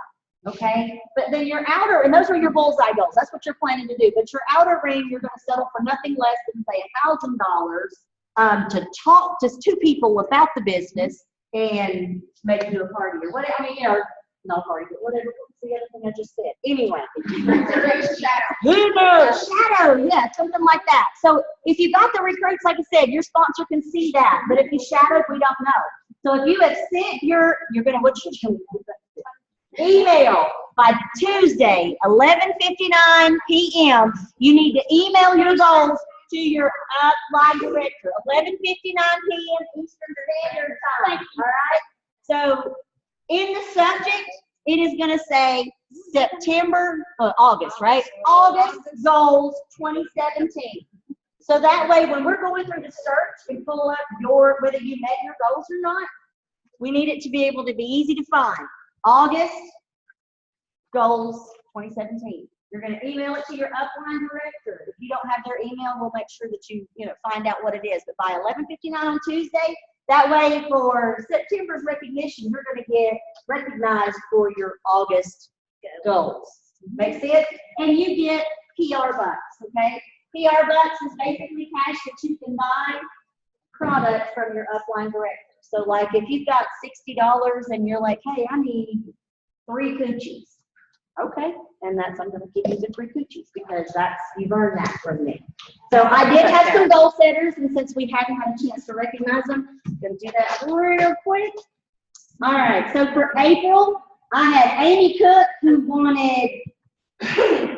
Okay, but then your outer, and those are your bullseye goals. That's what you're planning to do. But your outer ring, you're going to settle for nothing less than say $1,000 to talk to 2 people about the business and maybe do a party or whatever. I mean, not a party, but whatever. What's the other thing I just said? Anyway, shadow, yeah, something like that. So if you got the recruits, like I said, your sponsor can see that. But if you shadowed, we don't know. So if you have sent you're gonna email by Tuesday, 11:59 p.m. You need to email your goals to your upline director, 11:59 p.m. Eastern Standard Time. All right. So in the subject, it is going to say August, right? August goals 2017. So that way, when we're going through the search, we pull up whether you met your goals or not. We need it to be able to be easy to find. August goals 2017. You're going to email it to your upline director. If you don't have their email, we'll make sure that you find out what it is. But by 11:59 on Tuesday, that way for September's recognition, you're going to get recognized for your August goals. Make sense? And you get PR bucks. Okay? PR bucks is basically cash that you can buy products from your upline director. So like if you've got $60 and you're like, hey, I need 3 coochies. Okay, and I'm going to give you the 3 coochies because you've earned that from me. So I did have some goal setters, and since we haven't had a chance to recognize them, I'm going to do that real quick. All right, so for April, I had Amy Cook who wanted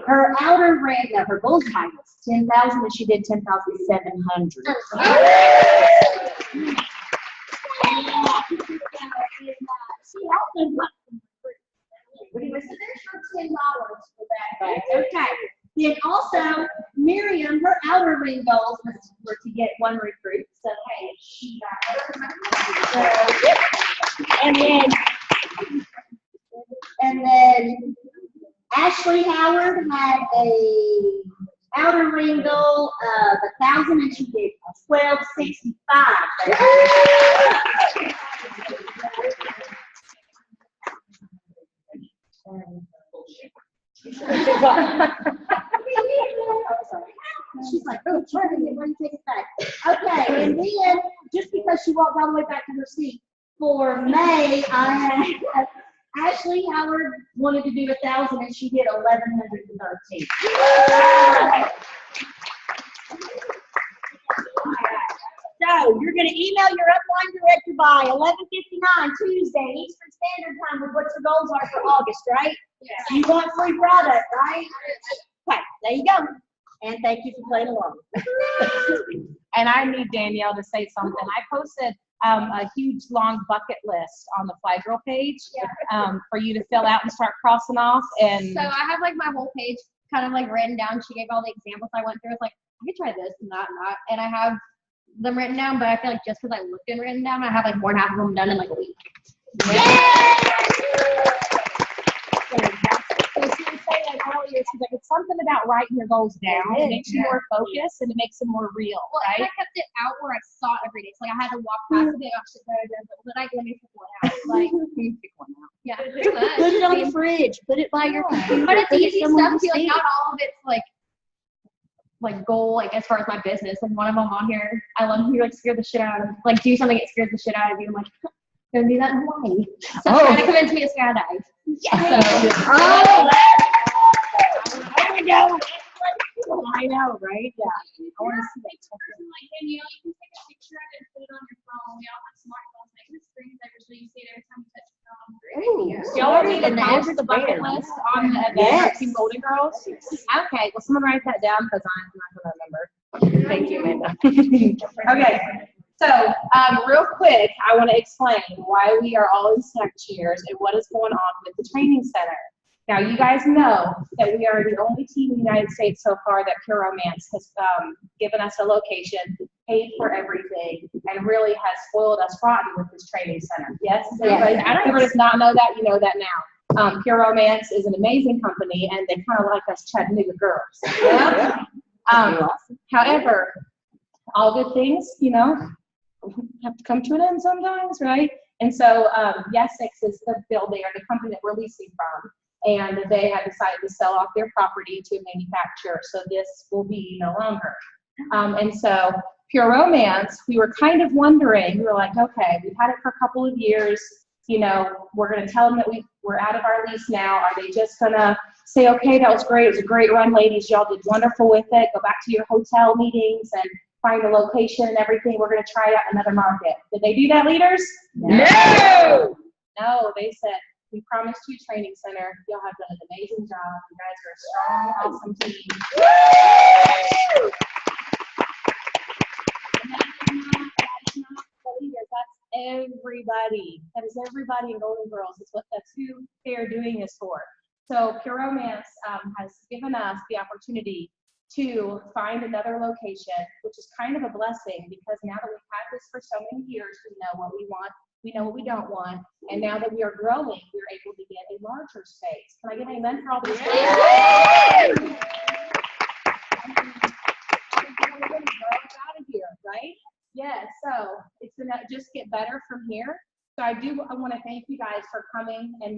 her outer ring, her goals was 10,000, and she did 10,700. She helped me. So there's your $10 for that. Okay. Then also, Miriam, her outer ring goals were to get 1 recruit. So hey, she got her. And then Ashley Howard had a outer ring goal of 1,000, and she did 1,265. She's like, oh, Charlie, why you take it back? Okay, and then just because she walked all the way back to her seat, for May, I had Ashley Howard wanted to do 1,000, and she did 1,113. So you're going to email your upline director by 11:59 Tuesday Eastern Standard Time with what your goals are for August, right? Yeah. You want free product, right? Okay, there you go. And thank you for playing along.
And I need Danielle to say something. I posted a huge long bucket list on the Fly Girl page for you to fill out and start crossing off. And
so I have like my whole page kind of like written down. She gave all the examples I went through. It's like, I could try this and that and that. And I have them written down, but I feel like just because I looked and written down, I have like more than half of them done in like a week.
So she was saying like earlier, she's like, it's something about writing your goals down. It makes you more focused and it makes them more real,
well,
right?
I kept it out where I saw it every day. So like I had to walk past it. Oh shit, there it is. But then let me pick one out. Like,
Pick one out.
yeah, pretty much.
Put it on the fridge. Put it by your computer.
But it's
put it
easy
somewhere
stuff
you
too. Like
see
not
it.
all of it's like goal, like as far as my business. Like one of them on here, I love you like scare the shit out of like do something that scares the shit out of you. I'm like, gonna do that in Hawaii. So trying to convince me to skydive.
Yes.
I know, right? Yeah. I want to see that.
Like Danielle, you can take a picture of it and put it on your phone. We all have smartphones. Make a screensaver so you see it every time you touch the phone.
Y'all want me to post the bucket list on the event Team Golden Girls? Okay, well, someone write that down because I'm not going to remember. Thank you, Amanda. Okay, so real quick, I want to explain why we are all in snack chairs and what is going on with the training center. Now, you guys know that we are the only team in the United States so far that Pure Romance has given us a location, paid for everything, and really has spoiled us rotten with this training center. Yes? Everybody does not know that, you know that now. Pure Romance is an amazing company, and they kind of like us Chattanooga girls. However, all good things, have to come to an end sometimes, right? And so Yesix is the building or the company that we're leasing from, and they have decided to sell off their property to a manufacturer, so this will be no longer. And so Pure Romance, we were kind of wondering, we were like, okay, we've had it for a couple of years, we're going to tell them that we're out of our lease now. Are they just going to say, okay, that was great, it was a great run, ladies, y'all did wonderful with it, go back to your hotel meetings and find a location and everything, we're going to try it out in another market. Did they do that, leaders?
No!
No, they said, we promised you a training center. Y'all have done an amazing job. You guys are a strong, awesome team. And that is not the leaders. That's everybody. That is everybody in Golden Girls. That's who they are doing this for. So Pure Romance has given us the opportunity to find another location, which is kind of a blessing because now that we've had this for so many years, we know what we want. We know what we don't want, and now that we are growing, we're able to get a larger space. Can I get an amen for all the space? We're going to grow out of here, right? Yeah, so it's going to just get better from here. So I want to thank you guys for coming and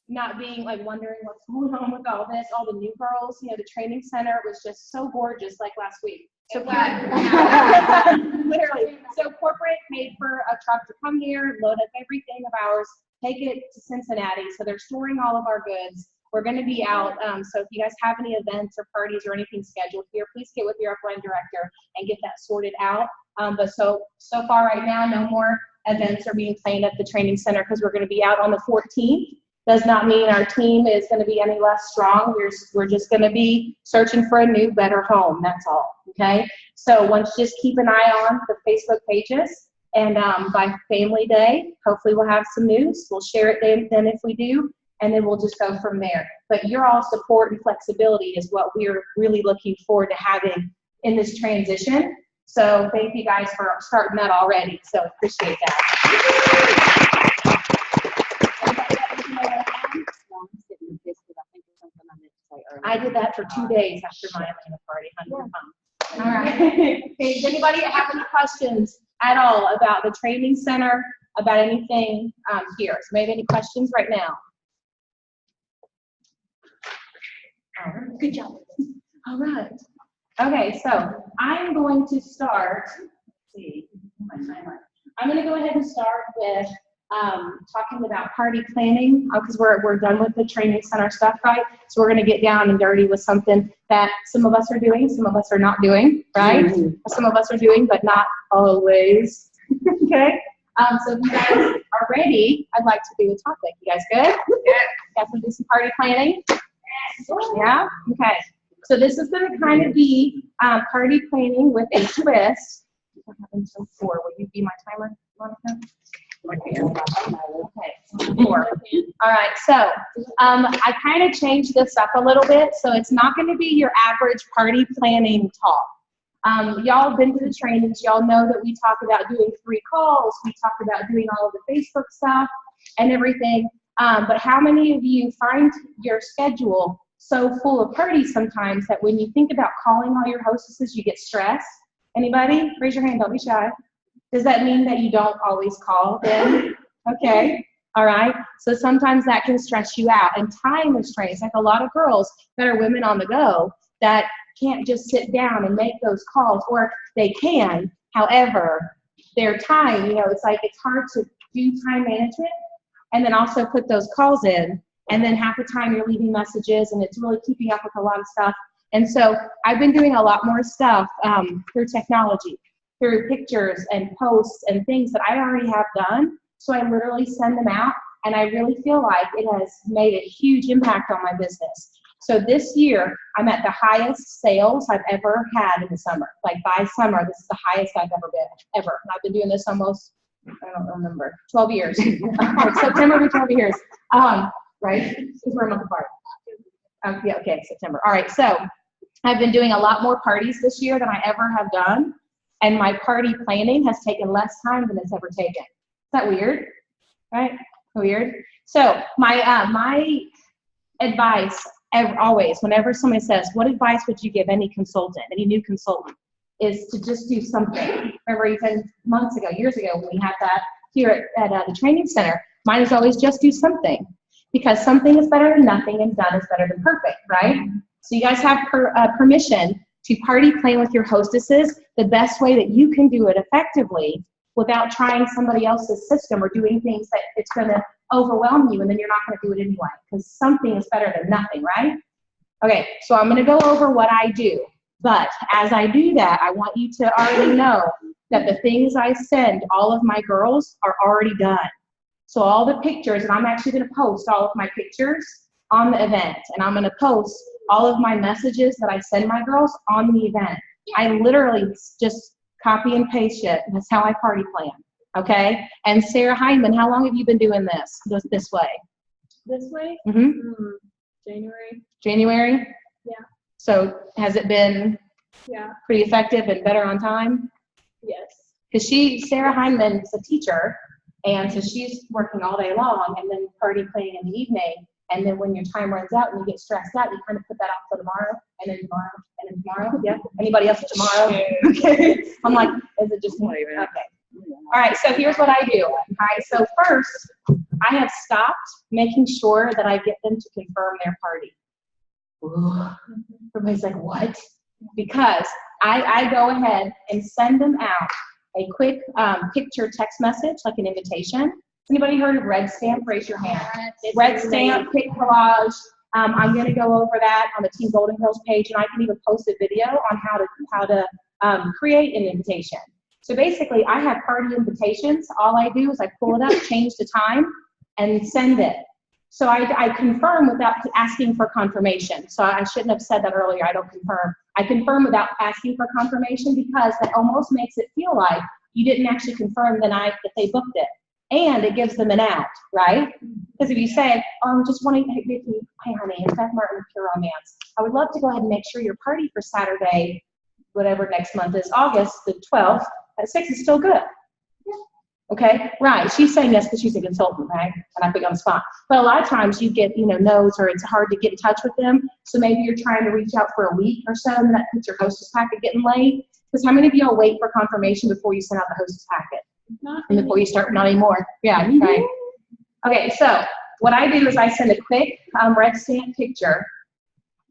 not being like wondering what's going on with all this, all the new girls. The training center was just so gorgeous like last week. So literally, so corporate paid for a truck to come here, load up everything of ours, take it to Cincinnati. So they're storing all of our goods. We're going to be out. So if you guys have any events or parties or anything scheduled here, please get with your upline director and get that sorted out. But so far right now, no more events are being planned at the training center because we're going to be out on the 14th. Does not mean our team is going to be any less strong. We're just going to be searching for a new, better home. That's all. Okay. So just keep an eye on the Facebook pages, and by Family Day, hopefully we'll have some news. We'll share it then if we do, and then we'll just go from there. But your all support and flexibility is what we're really looking forward to having in this transition. So thank you guys for starting that already. So appreciate that. I did that for 2 days after my Atlanta party. All right. Okay, does anybody have any questions at all about the training center, about anything here? So maybe any questions right now? All right. Good job. All right. Okay, so I'm going to start. Let's see, my timer. I'm going to go ahead and start with talking about party planning because we're done with the training center stuff, right? So we're going to get down and dirty with something that some of us are doing, some of us are not doing, right? Mm-hmm. Some of us are doing, but not always. Okay. So if you guys are ready, I'd like to do a topic. You guys good? Yeah. Guys want to do some party planning? Yeah. Okay. So this is going to kind of be party planning with a twist. Until 4. Will you be my timer, Monica? Okay. 4. All right. So I kind of changed this up a little bit. So it's not going to be your average party planning talk. Y'all have been to the trainings. Y'all know that we talk about doing 3 calls. We talk about doing all of the Facebook stuff and everything. But how many of you find your schedule so full of parties sometimes that when you think about calling all your hostesses, you get stressed? Anybody? Raise your hand. Don't be shy. Does that mean that you don't always call them? Okay. All right. So sometimes that can stress you out. And time restraints, like a lot of girls that are women on the go that can't just sit down and make those calls, or they can. However, their time, it's like it's hard to do time management and then also put those calls in. And then half the time you're leaving messages and it's really keeping up with a lot of stuff. And so I've been doing a lot more stuff through technology, through pictures and posts and things that I already have done. So I literally send them out, and I really feel like it has made a huge impact on my business. So this year, I'm at the highest sales I've ever had in the summer. Like by summer, this is the highest I've ever been, ever. And I've been doing this almost, I don't remember, 12 years. September will be 12 years, right? Because we're a month apart. Yeah, okay, September. All right, so I've been doing a lot more parties this year than I ever have done, and my party planning has taken less time than it's ever taken. Is that weird? Right? Weird? So my advice always, whenever somebody says, what advice would you give any consultant, any new consultant, is to just do something. Remember even months ago, years ago, when we had that here at the training center, mine is always just do something, because something is better than nothing and done is better than perfect, right? So you guys have permission to party plan with your hostesses the best way that you can do it effectively without trying somebody else's system or doing things that it's going to overwhelm you and then you're not going to do it anyway, because something is better than nothing, right? Okay, so I'm going to go over what I do, but as I do that, I want you to already know that the things I send all of my girls are already done. So all the pictures, and I'm actually going to post all of my pictures on the event, and I'm going to post all of my messages that I send my girls on the event. I literally just copy and paste it. That's how I party plan. Okay? And Sarah Hyman, how long have you been doing this way?
This way?
Mm-hmm.
January.
January?
Yeah.
So has it been
Yeah.
pretty effective and better on time?
Yes.
Because Sarah Hyman is a teacher, and so she's working all day long and then party planning in the evening. And then when your time runs out and you get stressed out, you kind of put that off for tomorrow, and then tomorrow, and then tomorrow. Yeah. Anybody else tomorrow? Okay. I'm like, is it just one? Okay. All right. So here's what I do. All right. So first, I have stopped making sure that I get them to confirm their party. Ooh. Everybody's like, what? Because I go ahead and send them out a quick picture text message, like an invitation. Anybody heard of Red Stamp? Raise your hand. Red Stamp, quick collage. I'm going to go over that on the Team Golden Girls page, and I can even post a video on how to create an invitation. So basically, I have party invitations. All I do is I pull it up, change the time, and send it. So I confirm without asking for confirmation. So I shouldn't have said that earlier. I don't confirm. I confirm without asking for confirmation, because that almost makes it feel like you didn't actually confirm the night that they booked it. And it gives them an out, right? Because if you say, oh, I'm just wanting, hey, Vicki, hey, honey, it's Beth Martin with Pure Romance. I would love to go ahead and make sure your party for Saturday, whatever next month is, August the 12th, at 6 is still good. Okay, right. She's saying this because she's a consultant, right? And I put you on the spot. But a lot of times you get, no's, or it's hard to get in touch with them. So maybe you're trying to reach out for a week or so, and that puts your hostess packet getting late. Because how many of y'all wait for confirmation before you send out the hostess packet? And before you start, not anymore. Yeah, right. Okay, so what I do is I send a quick red stamp picture,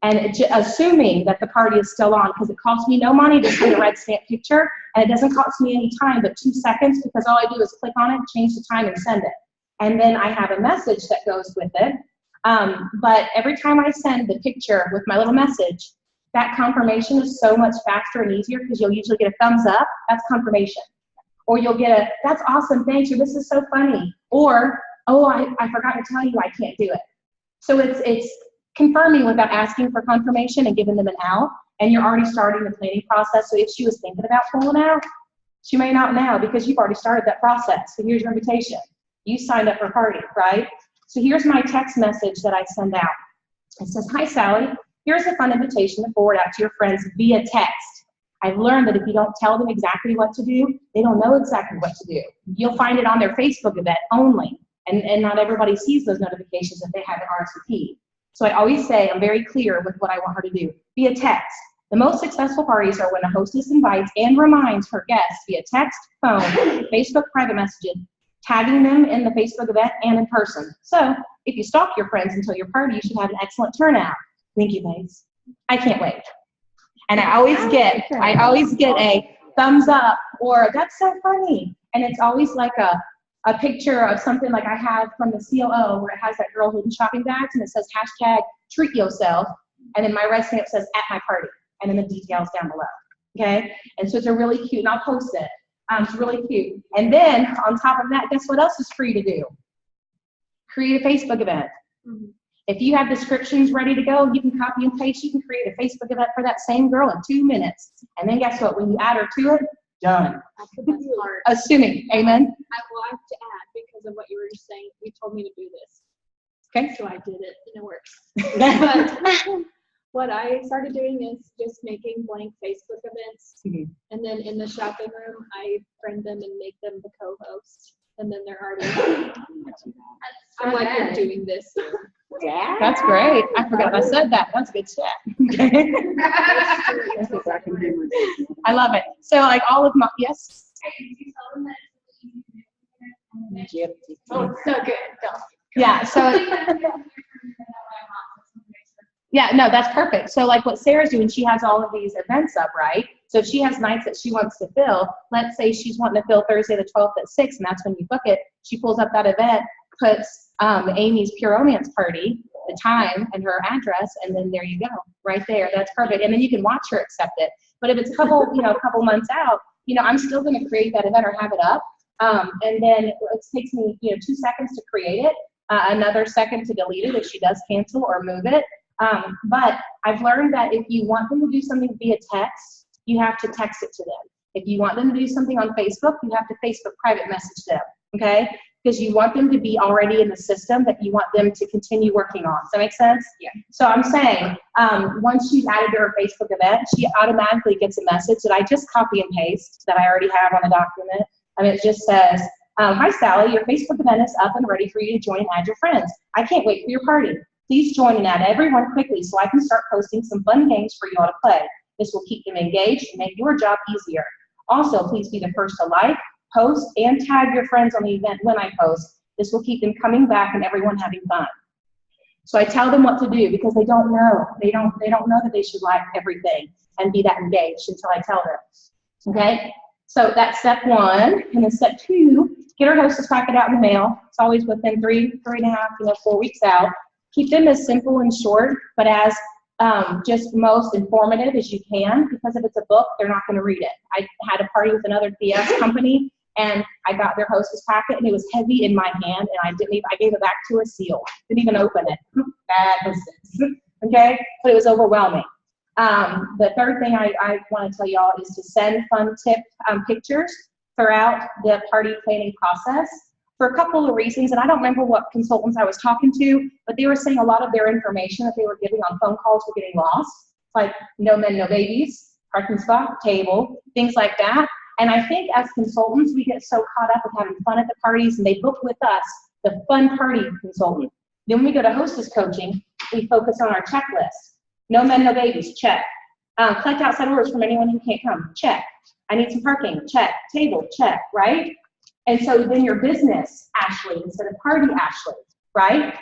and assuming that the party is still on, because it costs me no money to send a red stamp picture, and it doesn't cost me any time but 2 seconds, because all I do is click on it, change the time, and send it. And then I have a message that goes with it. But every time I send the picture with my little message, that confirmation is so much faster and easier, because you'll usually get a thumbs up. That's confirmation. Or you'll get a, that's awesome, thank you, this is so funny. Or, oh, I forgot to tell you I can't do it. So it's confirming without asking for confirmation and giving them an out, and you're already starting the planning process. So if she was thinking about pulling out, she may not now, because you've already started that process. So here's your invitation. You signed up for a party, right? So here's my text message that I send out. It says, hi, Sally. Here's a fun invitation to forward out to your friends via text. I've learned that if you don't tell them exactly what to do, they don't know exactly what to do. You'll find it on their Facebook event only, and not everybody sees those notifications if they haven't RSVP'd. So I always say I'm very clear with what I want her to do via text. The most successful parties are when a hostess invites and reminds her guests via text, phone, Facebook private messaging, tagging them in the Facebook event and in person. So if you stalk your friends until your party, you should have an excellent turnout. Thank you, thanks. I can't wait. And I always get a thumbs up, or that's so funny. And it's always like a picture of something like I have from the COO, where it has that girl holding shopping bags, and it says hashtag treat yourself. And then my red stamp says at my party, and then the details down below. Okay? And so it's a really cute, and I'll post it. It's really cute. And then on top of that, guess what else is free to do? Create a Facebook event. Mm-hmm. If you have descriptions ready to go, you can copy and paste. You can create a Facebook event for that same girl in 2 minutes. And then guess what? When you add her to it, done.
That's the best part.
Assuming, amen?
I will have to add, because of what you were just saying, you told me to do this.
Okay.
So I did it, and it works. But what I started doing is just making blank Facebook events. Mm-hmm. And then in the shopping room, I friend them and make them the co-host. and then they're already. I'm like, we're doing this.
Yeah.
That's great. I forgot I said that. That's good shit. Okay. I love it. So like all of my, yes?
Oh, it's so good.
Yeah, so, yeah, no, that's perfect. So like what Sarah's doing, she has all of these events up, right? So if she has nights that she wants to fill, let's say she's wanting to fill Thursday the 12th at 6, and that's when you book it. She pulls up that event, puts Amy's Pure Romance Party, the time and her address, and then there you go, right there. That's perfect. And then you can watch her accept it. But if it's a couple, a couple months out, I'm still going to create that event or have it up. And then it takes me, 2 seconds to create it, another second to delete it if she does cancel or move it. But I've learned that if you want them to do something via text, you have to text it to them. If you want them to do something on Facebook, you have to Facebook private message them, okay? Because you want them to be already in the system that you want them to continue working on. Does that make sense?
Yeah.
So I'm saying, once she's added to her Facebook event, she automatically gets a message that I just copy and paste that I already have on the document. And it just says, hi Sally, your Facebook event is up and ready for you to join and add your friends. I can't wait for your party. Please join and add everyone quickly so I can start posting some fun games for you all to play. This will keep them engaged and make your job easier. Also, please be the first to like, post, and tag your friends on the event when I post. This will keep them coming back and everyone having fun. So I tell them what to do because they don't know. They don't know that they should like everything and be that engaged until I tell them. Okay? So that's step 1. And then step 2, get our hostess packet out in the mail. It's always within 3.5, 4 weeks out. Keep them as simple and short, but as just most informative as you can, because if it's a book, they're not going to read it. I had a party with another PS company, and I got their hostess packet, and it was heavy in my hand, and I gave it back to a seal. Didn't even open it. Bad business. Okay? But it was overwhelming. The third thing I want to tell y'all is to send fun tip pictures throughout the party planning process for a couple of reasons. And I don't remember what consultants I was talking to, but they were saying a lot of their information that they were giving on phone calls were getting lost, like no men, no babies, parking spot, table, things like that. And I think as consultants, we get so caught up with having fun at the parties, and they book with us the fun party consultant. Then when we go to hostess coaching, we focus on our checklist. No men, no babies, check. Collect outside orders from anyone who can't come, check. I need some parking, check. Table, check, right? And so then your business, Ashley, instead of party, Ashley, right?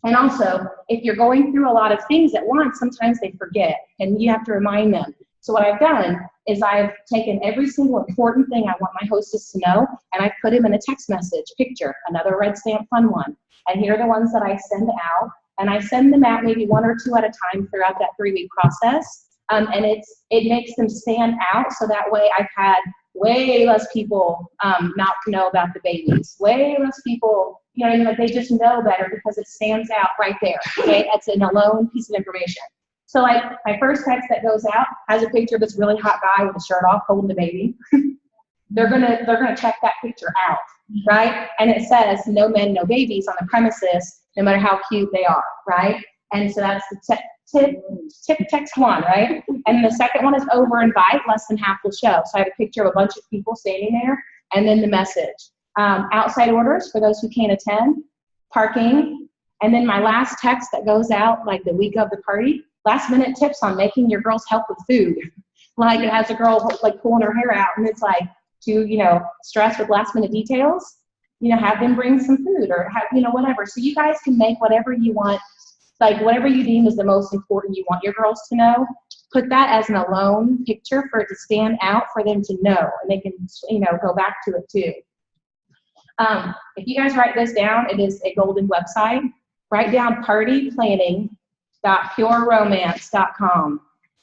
And also, if you're going through a lot of things at once, sometimes they forget, and you have to remind them. So what I've done is I've taken every single important thing I want my hostess to know, and I've put them in a text message, picture, another red stamp fun one. And here are the ones that I send out, and I send them out maybe 1 or 2 at a time throughout that 3-week process. And it makes them stand out, so that way I've had way less people not know about the babies. Way less people, like they just know better because it stands out right there. Okay, it's an alone piece of information. So like my first text that goes out has a picture of this really hot guy with a shirt off holding the baby. they're gonna check that picture out, right? And it says no men, no babies on the premises, no matter how cute they are, right? And so that's the tip text 1, right? And the second one is over invite, less than half will show. So I have a picture of a bunch of people standing there, and then the message. Outside orders for those who can't attend, parking, and then my last text that goes out like the week of the party, last minute tips on making your girls help with food. Like it has a girl like pulling her hair out, and it's like to, stress with last minute details, have them bring some food or have, whatever. So you guys can make whatever you want, like whatever you deem is the most important you want your girls to know. Put that as an alone picture for it to stand out for them to know, and they can, go back to it too. If you guys write this down, it is a golden website. Write down partyplanning.pureromance.com.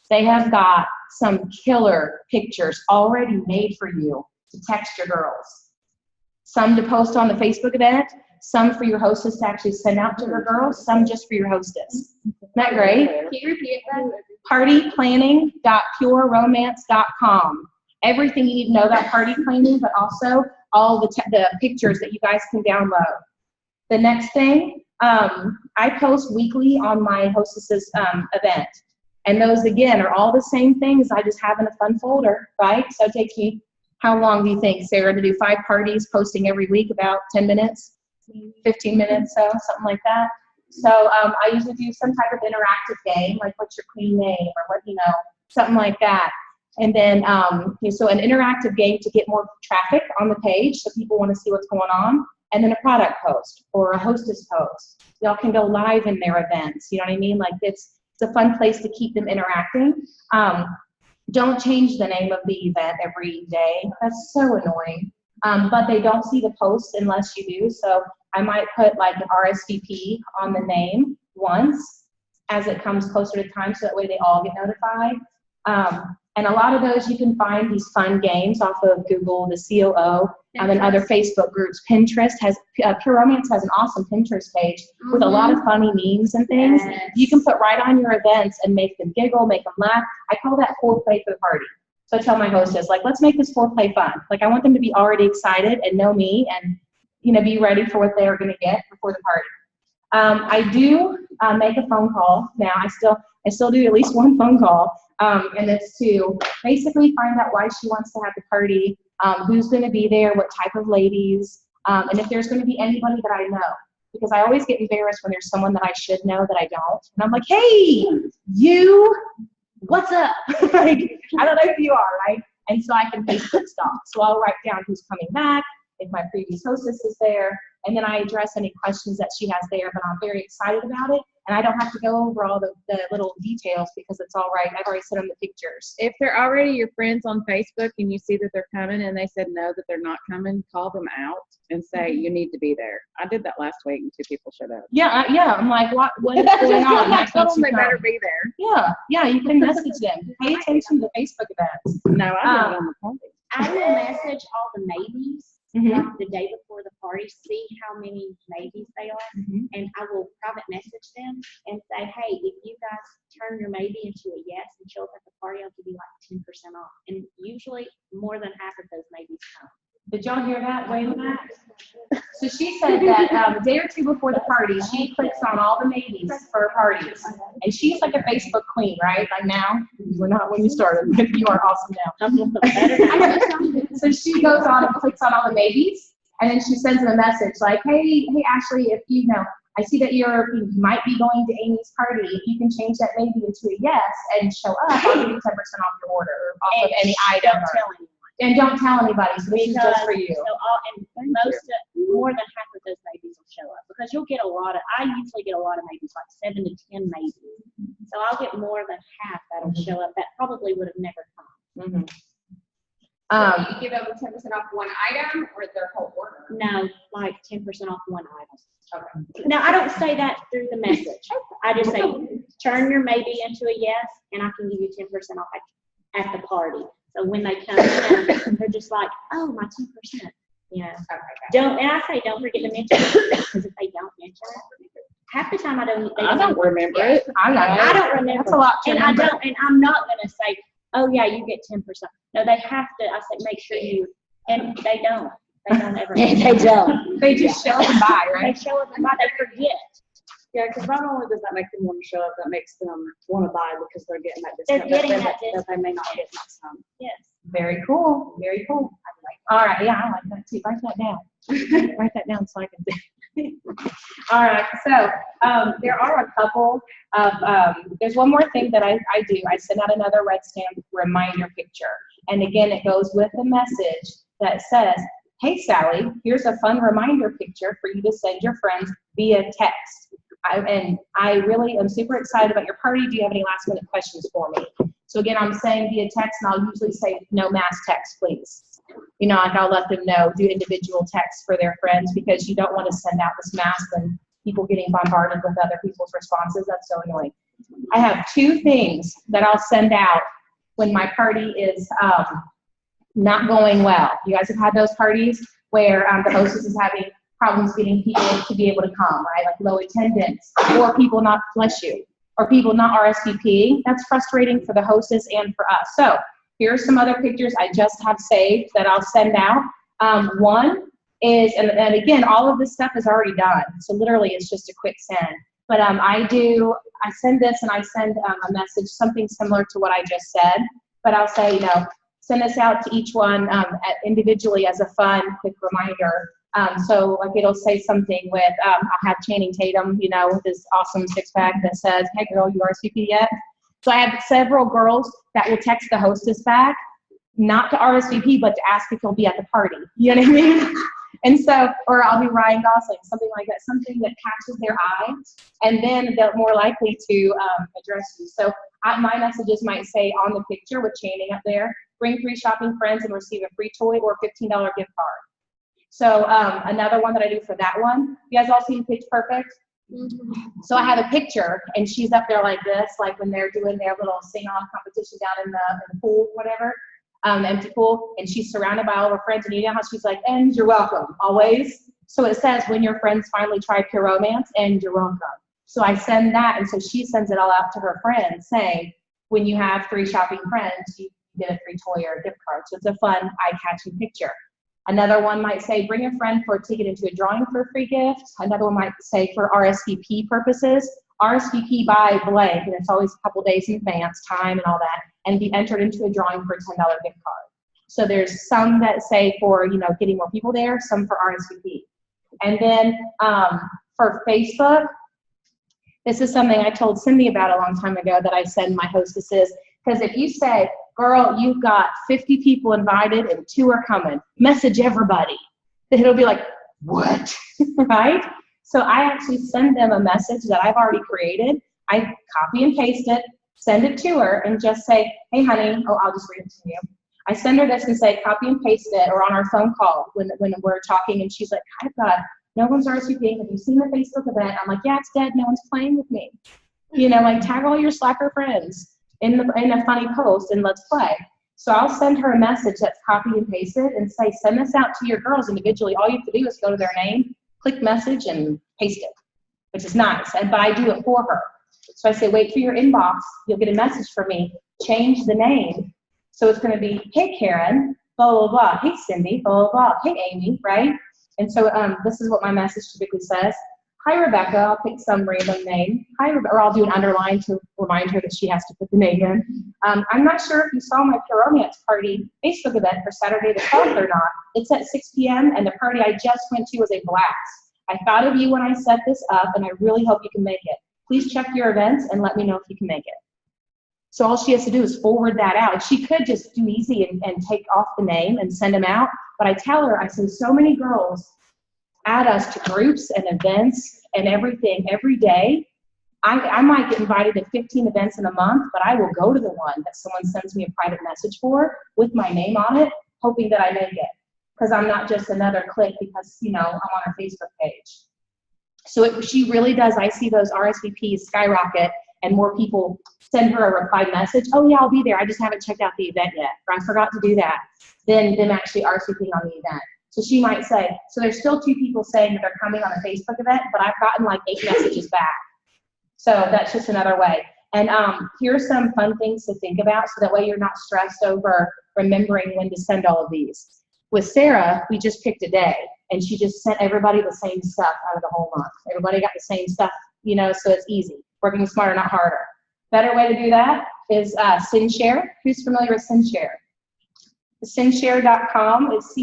They have got some killer pictures already made for you to text your girls. Some to post on the Facebook event, some for your hostess to actually send out to her girls, some just for your hostess. Isn't that great?
Can you repeat that?
Partyplanning.pureromance.com. Everything you need to know about party planning, but also all the pictures that you guys can download. The next thing, I post weekly on my hostess's event. And those, again, are all the same things. I just have in a fun folder, right? So it takes me
How long do you think, Sarah, to do 5 parties, posting every week, about 10 minutes, 15 minutes, so something like that? So I usually do some type of interactive game, like what's your queen name, or what, you know, something like that. And then, so an interactive game to get more traffic on the page, so people want to see what's going on, and then a product post or a hostess post. Y'all can go live in their events, you know what I mean? Like it's a fun place to keep them interacting. Don't change the name of the event every day. That's so annoying. But they don't see the post unless you do. So I might put like an RSVP on the name once as it comes closer to time, so that way they all get notified. And a lot of those you can find these fun games off of Google, the COO, and other Facebook groups. Pinterest has, Pure Romance has an awesome Pinterest page with a lot of funny memes and things.
Yes.
You can put right on your events and make them giggle, make them laugh. I call that foreplay for the party. So I tell my hostess, like, let's make this foreplay fun. Like, I want them to be already excited and know me and, you know, be ready for what they're going to get before the party. I do make a phone call now. I still do at least one phone call, and it's to basically find out why she wants to have the party, who's going to be there, what type of ladies, and if there's going to be anybody that I know. Because I always get embarrassed when there's someone that I should know that I don't. And I'm like, hey, you, what's up? Like, I don't know who you are, right? And so I can Facebook stalk. So I'll write down who's coming back, if my previous hostess is there, and then I address any questions that she has there, but I'm very excited about it, and I don't have to go over all the little details because it's all right. I've already sent them the pictures.
If they're already your friends on Facebook and you see that they're coming and they said no, that they're not coming, call them out and say you need to be there. I did that last week and 2 people showed up.
Yeah, I'm like, what is going on?
I told them they better be there.
Yeah, you can message them. Pay attention to Facebook events.
No, I did it on the party.
I will message all the maybes
Mhm.
like the day before the party, see how many maybes they are,
Mhm.
and I will private message them and say, hey, if you guys turn your maybe into a yes and show up at the party, I'll give you like 10% off. And usually more than half of those maybes come.
Did y'all hear that? Wait a minute. So she said that a day or 2 before the party, she clicks on all the maybes for her parties. And she's like a Facebook queen, right? Like now, we're not when you started, but you are awesome now. So she goes on and clicks on all the maybes, and then she sends them a message like, hey, Ashley, if you know, I see that you might be going to Amy's party. If you can change that maybe into a yes and show up, I'll give you 10% off your order, or off of any item.
Don't tell anyone.
And don't tell anybody, so this is just for you.
So more than half of those maybes will show up, because you'll get I usually get a lot of maybes, like 7 to 10 maybes. So I'll get more than half that'll show up that probably would have never come.
Mhm.
You give them 10% off one item or their whole order?
No, like 10% off one item.
Okay.
Now, I don't say that through the message. I just say, turn your maybe into a yes, and I can give you 10% off at the party. So when they come in, they're just like, oh, my 10%. Yeah.
Okay.
And I say, don't forget to mention it, because if they don't mention it, half the time I don't
remember it.
I don't remember.
That's a lot to
And
remember.
and I'm not gonna say, oh yeah, you get 10%. No, they have to. I say, make sure you, and they don't. They don't ever.
They don't.
They just show up and buy,
They
right?
show up and buy, they forget.
Yeah, because not only does that make them want to show up, that makes them want to buy because they're getting that
They're
discount
getting
that
that
they may not get next time.
Yes.
Very cool. Very cool. All right. Yeah, I like that too. Write that down. Write that down so I can do. All right. So there are a couple of, there's one more thing that I do. I send out another red stamp reminder picture. And again, it goes with a message that says, hey, Sally, here's a fun reminder picture for you to send your friends via text. I really am super excited about your party. Do you have any last minute questions for me? So again, I'm saying via text, and I'll usually say no mass text, please. You know, like I'll let them know, do individual texts for their friends, because you don't want to send out this mass and people getting bombarded with other people's responses. That's so annoying. I have 2 things that I'll send out when my party is not going well. You guys have had those parties where the hostess is having problems getting people to be able to come, right? Like low attendance, or people not, bless you, or people not RSVPing. That's frustrating for the hostess and for us. So here are some other pictures I just have saved that I'll send out. One is, and again, all of this stuff is already done. So literally it's just a quick send. But I send this and I send a message, something similar to what I just said. But I'll say, you know,
send this out to each one individually as a fun, quick reminder. So like it'll say something with, I'll have Channing Tatum, you know, with his awesome six-pack that says, hey girl, you RSVP yet? So I have several girls that will text the hostess back, not to RSVP, but to ask if he'll be at the party. You know what I mean? And so, or I'll be Ryan Gosling, something like that, something that catches their eye, and then they're more likely to address you. So my messages might say on the picture with Channing up there, bring 3 shopping friends and receive a free toy or $15 gift card. So another one that I do for that one, you guys all seen Pitch Perfect? So I have a picture, and she's up there like this, like when they're doing their little sing-off competition down in the pool, whatever. Empty pool, and she's surrounded by all of her friends, and you know how she's like, and you're welcome, always. So it says, when your friends finally try Pure Romance, and you're welcome. So I send that, and so she sends it all out to her friends, saying, when you have 3 shopping friends, you get a free toy or a gift card. So it's a fun, eye-catching picture. Another one might say, bring a friend for a ticket into a drawing for a free gift. Another one might say, for RSVP purposes, RSVP by blank, and it's always a couple days in advance, time and all that, and be entered into a drawing for a $10 gift card. So there's some that say for, you know, getting more people there, some for RSVP. And then for Facebook, this is something I told Cindy about a long time ago that I send my hostesses, because if you say, girl, you've got 50 people invited and 2 are coming, message everybody, then it'll be like, what, right? So I actually send them a message that I've already created. I copy and paste it, send it to her, and just say, hey, honey, oh, I'll just read it to you. I send her this and say, copy and paste it, or on our phone call when we're talking, and she's like, I've got, no one's RSVPing. Have you seen the Facebook event? I'm like, yeah, it's dead. No one's playing with me. You know, like tag all your Slacker friends in a funny post and let's play. So I'll send her a message that's copied and pasted and say, send this out to your girls individually. All you have to do is go to their name, click message, and paste it, which is nice. But I do it for her. So I say, wait for your inbox. You'll get a message from me. Change the name. So it's going to be, hey, Karen, blah, blah, blah. Hey, Cindy, blah, blah, blah. Hey, Amy, right? And so this is what my message typically says. Hi, Rebecca. I'll pick some random name. Hi, or I'll do an underline to remind her that she has to put the name in. I'm not sure if you saw my Pure Romance Party Facebook event for Saturday the 12th or not. It's at 6 p.m. and the party I just went to was a blast. I thought of you when I set this up, and I really hope you can make it. Please check your events and let me know if you can make it. So all she has to do is forward that out. She could just do easy and take off the name and send them out. But I tell her, I say, so many girls add us to groups and events and everything every day. I might get invited to 15 events in a month, but I will go to the one that someone sends me a private message for with my name on it, hoping that I make it. Because I'm not just another click because, you know, I'm on her Facebook page. So she really does. I see those RSVPs skyrocket and more people send her a replied message. Oh yeah, I'll be there. I just haven't checked out the event yet. Or I forgot to do that. Then them actually RSVPing on the event. So she might say, so there's still 2 people saying that they're coming on a Facebook event, but I've gotten like 8 messages back. So that's just another way. And here's some fun things to think about so that way you're not stressed over remembering when to send all of these. With Sarah, we just picked a day, and she just sent everybody the same stuff out of the whole month. Everybody got the same stuff, you know, so it's easy. Working smarter, not harder. Better way to do that is SendShare. Who's familiar with SendShare? SendShare.com is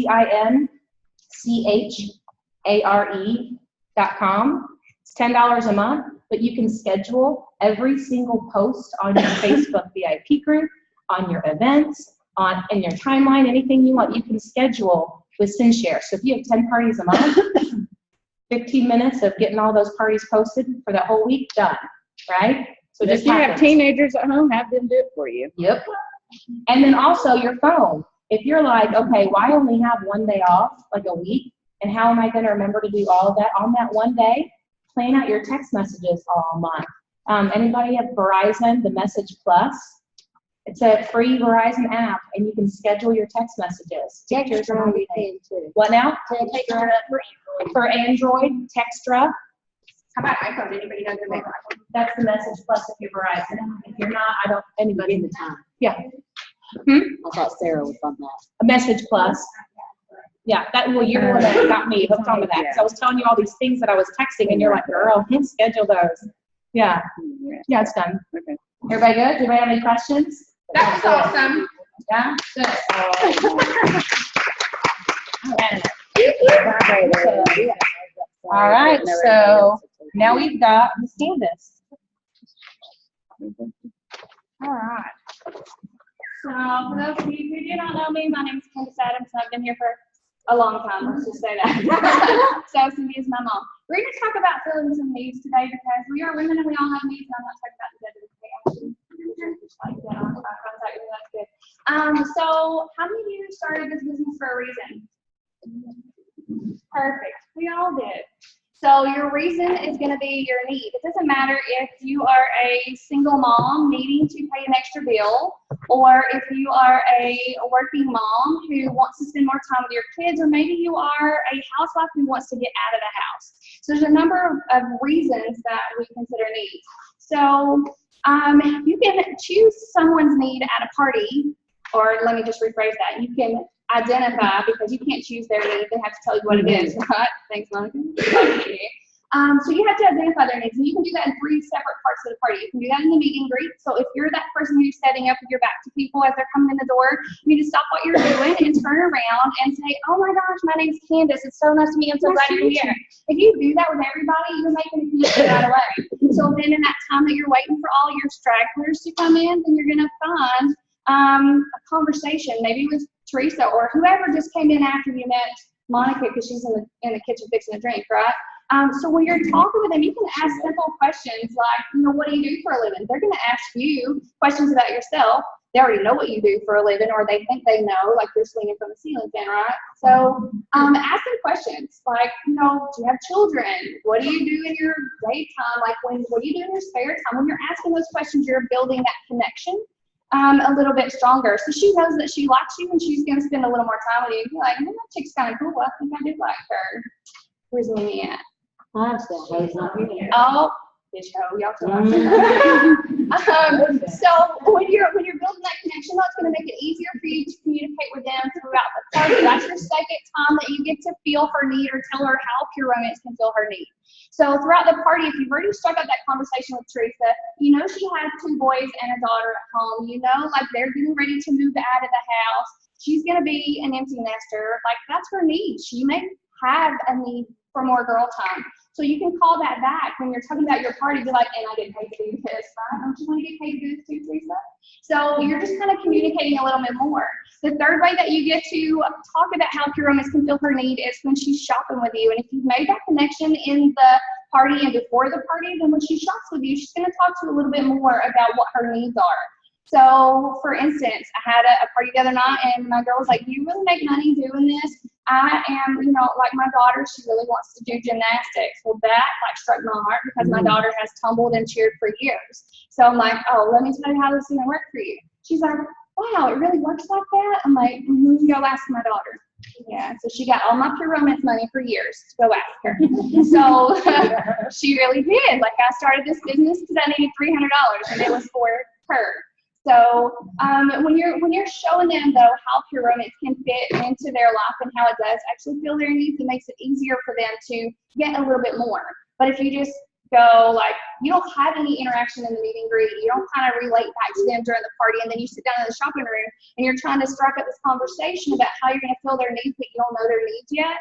SendShare.com. It's $10 a month, but you can schedule every single post on your Facebook VIP group, on your events, in your timeline, anything you want, you can schedule with SendShare. So if you have 10 parties a month, 15 minutes of getting all those parties posted for that whole week, done, right? So
If
just
you have
happens.
teenagers at home, have them do it for you.
Yep. And then also your phone. If you're like, okay, well, I only have one day off, like a week, and how am I going to remember to do all of that on that one day? Plan out your text messages all month. Anybody have Verizon, the Message Plus? It's a free Verizon app, and you can schedule your text messages. Pictures and everything. What now? For Android, Textra.
How about iPhone? Anybody know their favorite iPhone?
That's the Message Plus if you're Verizon. If you're not, I don't, anybody.
In the time.
Yeah.
I thought Sarah was on that.
A Message Plus. Yeah, well, you're the one that got me hooked onto that. So I was telling you all these things that I was texting, and you're like, girl, schedule those. Yeah. Yeah, it's done.
Okay.
Everybody good? Do anybody have any questions?
That was awesome. Yeah. All right, so now we've got Miss Candace.
All right. So for those of you who do not know me, my name is Candace Adams, and I've been here for a long time, let's just say that. So Cindy is my mom. We're going to talk about feelings and needs today because we are women and we all have needs, and I'm not talking about the gender. Just like that on eye contact, that's good. So how many of you started this business for a reason? Perfect. We all did. So your reason is going to be your need. It doesn't matter if you are a single mom needing to pay an extra bill, or if you are a working mom who wants to spend more time with your kids, or maybe you are a housewife who wants to get out of the house. So there's a number of reasons that we consider needs. So you can choose someone's need at a party, or let me just rephrase that. You can identify, because you can't choose their need, they have to tell you what it is, right? Thanks, Monica. So you have to identify their needs, and you can do that in 3 separate parts of the party. You can do that in the meet and greet. So if you're that person who's setting up with your back to people as they're coming in the door, you need to stop what you're doing and turn around and say, "Oh my gosh, my name's Candace. It's so nice to meet you. I'm so glad you're here." If you do that with everybody, you're making a connection right away. So then in that time that you're waiting for all your stragglers to come in, then you're going to find a conversation, maybe with Teresa or whoever just came in after you met Monica, because she's in the kitchen fixing a drink, right? So when you're talking with them, you can ask simple questions like, what do you do for a living? They're going to ask you questions about yourself. They already know what you do for a living, or they think they know, like you're swinging from the ceiling fan, right? So ask them questions like, do you have children? What do you do in your daytime? Like, what do you do in your spare time? When you're asking those questions, you're building that connection a little bit stronger. So she knows that she likes you, and she's going to spend a little more time with you. You're like, that chick's kind of cool. I think I do like her. Where's Mimi at?
I'm still hating.
Oh, bitch, y'all still like So when you're building that connection, that's going to make it easier for you to communicate with them throughout the party. That's your second time that you get to feel her need or tell her how Pure Romance can fill her need. So throughout the party, if you've already struck up that conversation with Teresa, she has 2 boys and a daughter at home. Like they're getting ready to move out of the house. She's going to be an empty nester. Like, that's her need. She may have a need for more girl time. So you can call that back when you're talking about your party. Be like, and I get paid to do this, right? Don't you want to get paid to do this too, Teresa? So you're just kind of communicating a little bit more. The third way that you get to talk about how Pure Romance can fill her need is when she's shopping with you. And if you've made that connection in the party and before the party, then when she shops with you, she's going to talk to you a little bit more about what her needs are. So, for instance, I had a party the other night, and my girl was like, "Do you really make money doing this?" I am, like my daughter, she really wants to do gymnastics. Well, that struck my heart because my daughter has tumbled and cheered for years. So I'm like, "Oh, let me tell you how this is going to work for you." She's like, "Wow, it really works like that?" I'm like, "Go ask my daughter." Yeah, so she got all my Pure Romance money for years. Go ask her. So she really did. Like, I started this business because I needed $300, and it was for her. So when you're showing them, though, how Pure Romance can fit into their life and how it does actually fill their needs, it makes it easier for them to get a little bit more. But if you just go, you don't have any interaction in the meet and greet, you don't kind of relate back to them during the party, and then you sit down in the shopping room and you're trying to strike up this conversation about how you're going to fill their needs, but you don't know their needs yet,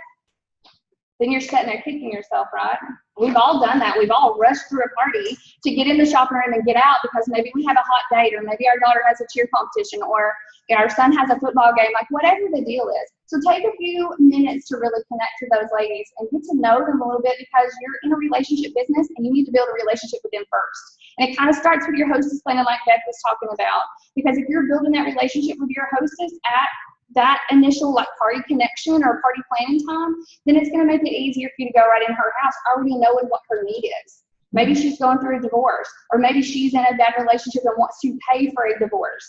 then you're sitting there kicking yourself, right? We've all done that. We've all rushed through a party to get in the shopping room and get out because maybe we have a hot date, or maybe our daughter has a cheer competition, or our son has a football game, whatever the deal is. So take a few minutes to really connect to those ladies and get to know them a little bit, because you're in a relationship business and you need to build a relationship with them first. And it kind of starts with your hostess planning, like Beth was talking about, because if you're building that relationship with your hostess at that initial party connection or party planning time, then it's going to make it easier for you to go right in her house already knowing what her need is. Maybe she's going through a divorce, or maybe she's in a bad relationship and wants to pay for a divorce.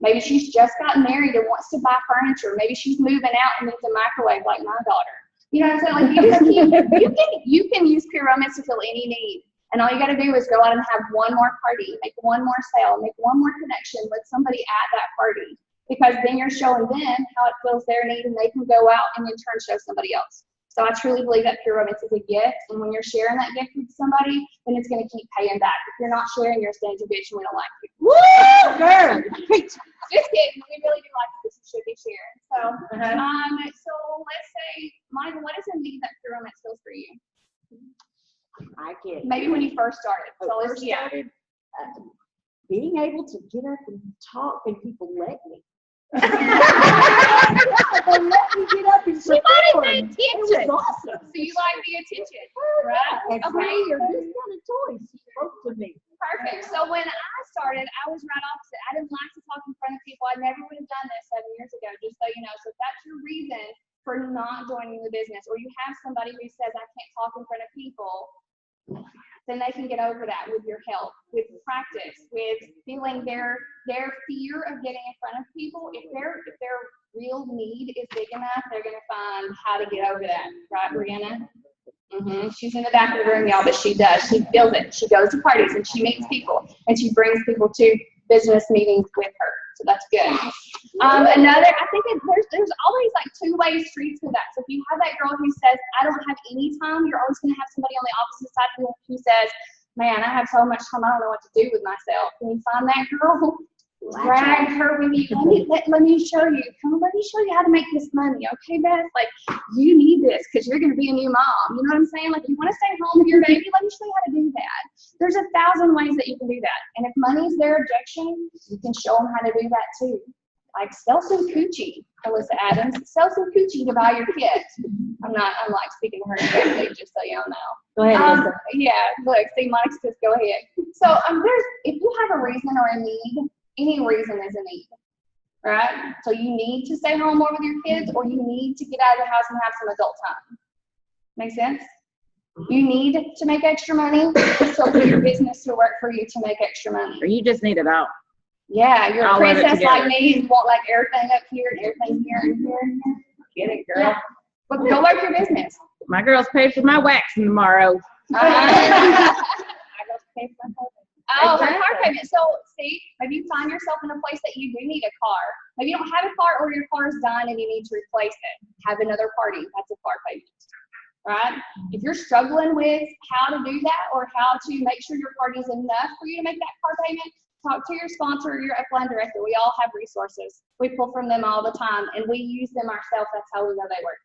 Maybe she's just gotten married and wants to buy furniture. Maybe she's moving out and needs a microwave like my daughter. You know what I'm saying? You can use Pure Romance to fill any need. And all you got to do is go out and have one more party, make one more sale, make one more connection with somebody at that party. Because then you're showing them how it fills their need, and they can go out and in turn show somebody else. So I truly believe that Pure Romance is a gift, and when you're sharing that gift with somebody, then it's going to keep paying back. If you're not sharing, you're a stingy bitch and we don't like you.
Woo, girl.
Just kidding. We really do like this. You should be sharing. So,
Uh-huh.
so let's say, Michael, what is a need that Pure Romance fills for you?
I get
Maybe when you first started. So let's,
first
yeah.
started, being able to get up and talk and people let me. They let me get up and
She wanted the
perform. It
attention.
was awesome.
So you like the attention, right?
And
Okay.
free of this kind of toys spoke to me.
Perfect. So when I started, I was right opposite. I didn't like to talk in front of people. I never would have done this 7 years ago, just so you know. So if that's your reason for not joining the business, or you have somebody who says, I can't talk in front of people, then they can get over that with your help, with practice, with feeling their fear of getting in front of people. If their real need is big enough, they're gonna find how to get over that, right, Brianna? She's in the back of the room, y'all, but she does. She feels it. She goes to parties and she meets people and she brings people to business meetings with her. So that's good. Another, I think there's always like two-way streets with that. So if you have that girl who says, I don't have any time, you're always going to have somebody on the opposite side who says, man, I have so much time, I don't know what to do with myself. Can you find that girl? Drag her with you. Let me show you. Let me show you how to make this money. Okay, Beth? Like, you need this because you're going to be a new mom. You know what I'm saying? Like, you want to stay home with your baby? Let me show you how to do that. There's 1,000 ways that you can do that. And if money's their objection, you can show them how to do that too. Like, sell some coochie, Alyssa Adams. Sell some coochie to buy your kids. I'm like speaking to her directly, just so y'all know.
Go ahead, Lisa.
Yeah, look, see, Monica says, go ahead. So, if you have a reason or a need, any reason is a need, right? So you need to stay home more with your kids, or you need to get out of the house and have some adult time. Make sense? You need to make extra money, so put your business to work for you to make extra money.
Or you just need it all.
Yeah, you're a
All of it
princess like
together.
me, and you want like everything up here and everything here and here and here.
Get it, girl.
Yeah. But go work your business.
My girls paid for my waxing tomorrow.
I go pay for my husband. Oh, her car
Exactly.
payment. So, see, maybe you find yourself in a place that you do need a car. Maybe you don't have a car, or your car is done and you need to replace it. Have another party. That's a car payment, right? If you're struggling with how to do that, or how to make sure your party is enough for you to make that car payment, talk to your sponsor or your upline director. We all have resources. We pull from them all the time, and we use them ourselves. That's how we know they work.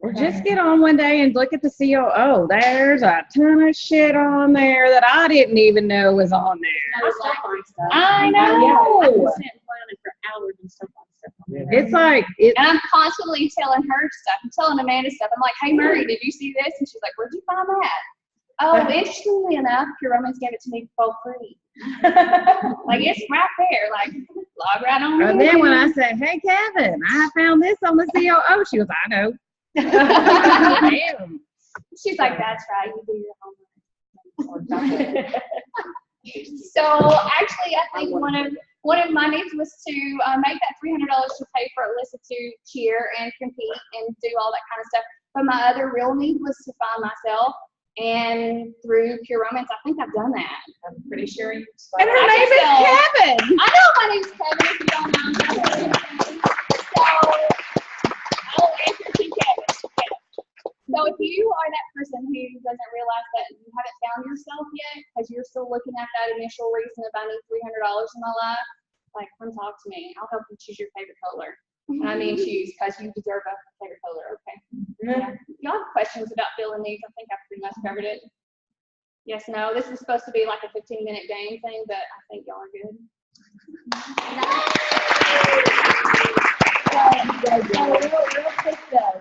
Or just get on one day and look at the COO. There's a ton of shit on there that I didn't even know was on there.
I still find stuff.
I
Yeah, I
know.
can sit and plan it for hours and stuff on stuff.
It's like, it,
And I'm constantly telling her stuff. I'm telling Amanda stuff. I'm like, hey, Murray, did you see this? And she's like, where'd you find that? Oh, interestingly enough, Pure Romance gave it to me for free. Like, it's right there. Like, log right on.
and
in.
then when I said, hey, Kevin, I found this on the COO, she goes, I know. Damn.
She's like, that's right. You do your homework. So actually, I think one of my needs was to make that $300 to pay for Alyssa to cheer and compete and do all that kind of stuff. But my other real need was to find myself, and through Pure Romance, I think I've done that.
I'm pretty sure you.
And her
I
name
can tell.
is Kevin.
I know my name's Kevin, if you don't mind. So I will answer to Kevin. So if you are that person who doesn't realize that you haven't found yourself yet, because you're still looking at that initial reason of I need $300 in my life, like, come talk to me. I'll help you choose your favorite color. And I mean choose, because you deserve a favorite color, okay? Yeah. Y'all have questions about filling needs? I think I pretty much covered it. Yes, no, this is supposed to be like a 15-minute game thing, but I think y'all are good.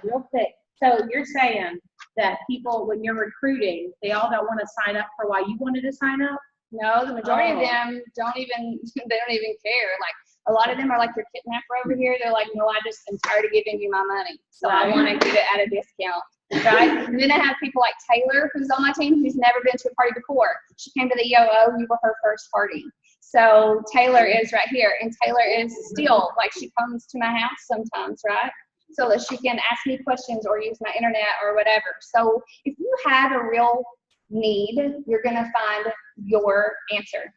Real quick. So you're saying that people, when you're recruiting, they all don't want to sign up for why you wanted to sign up?
No, the majority of
Oh.
them don't even care. Like, a lot of them are like your kidnapper over here. They're like, no, I just am tired of giving you my money, so I
Right.
want to get it at a discount, right? And then I have people like Taylor, who's on my team, who's never been to a party before. She came to the EOO, we were her first party. So Taylor is right here, and Taylor is still, like, she comes to my house sometimes, right? So that she can ask me questions or use my internet or whatever. So if you have a real need, you're gonna find your answer,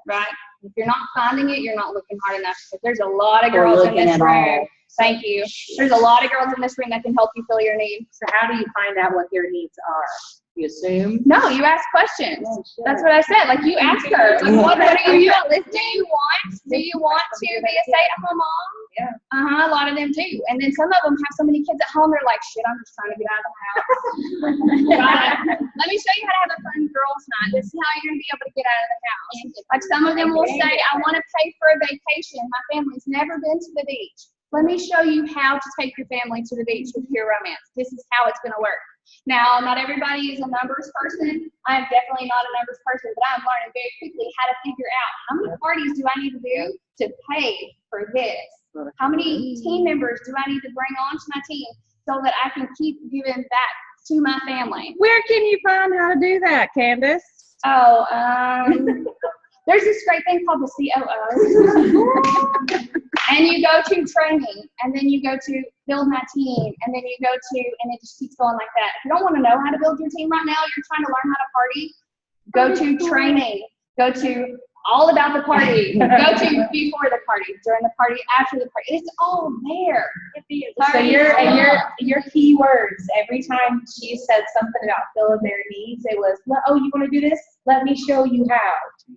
right? If you're not finding it, you're not looking hard enough. Because there's a lot of
We're
girls in
looking
this
at
room.
all.
Thank you. There's a lot of girls in this room that can help you fill your need.
So how do you find out what your needs are?
You assume?
No, you ask questions. That's what I said. Like you ask her, like, what are you listening? Do you want to be a stay-at-home mom?
Yeah.
A lot of them do. And then some of them have so many kids at home, they're like, shit, I'm just trying to get out of the house. Let me show you how to have a fun girls' night. This is how you're gonna be able to get out of the house. Like some of them will say, I want to pay for a vacation. My family's never been to the beach. Let me show you how to take your family to the beach with Pure Romance. This is how it's gonna work. Now, not everybody is a numbers person. I am definitely not a numbers person, but I'm learning very quickly how to figure out how many parties do I need to do to pay for this? How many team members do I need to bring onto my team so that I can keep giving back to my family?
Where can you find how to do that, Candace?
Oh, there's this great thing called the COO. And you go to training, and then you go to build my team, and then you go to, and it just keeps going like that. If you don't want to know how to build your team right now, you're trying to learn how to party, go to training, go to all about the party, go to before the party, during the party, after the party. It's all there.
So your key words, every time she said something about filling their needs, it was, oh, you want to do this? Let me show you how.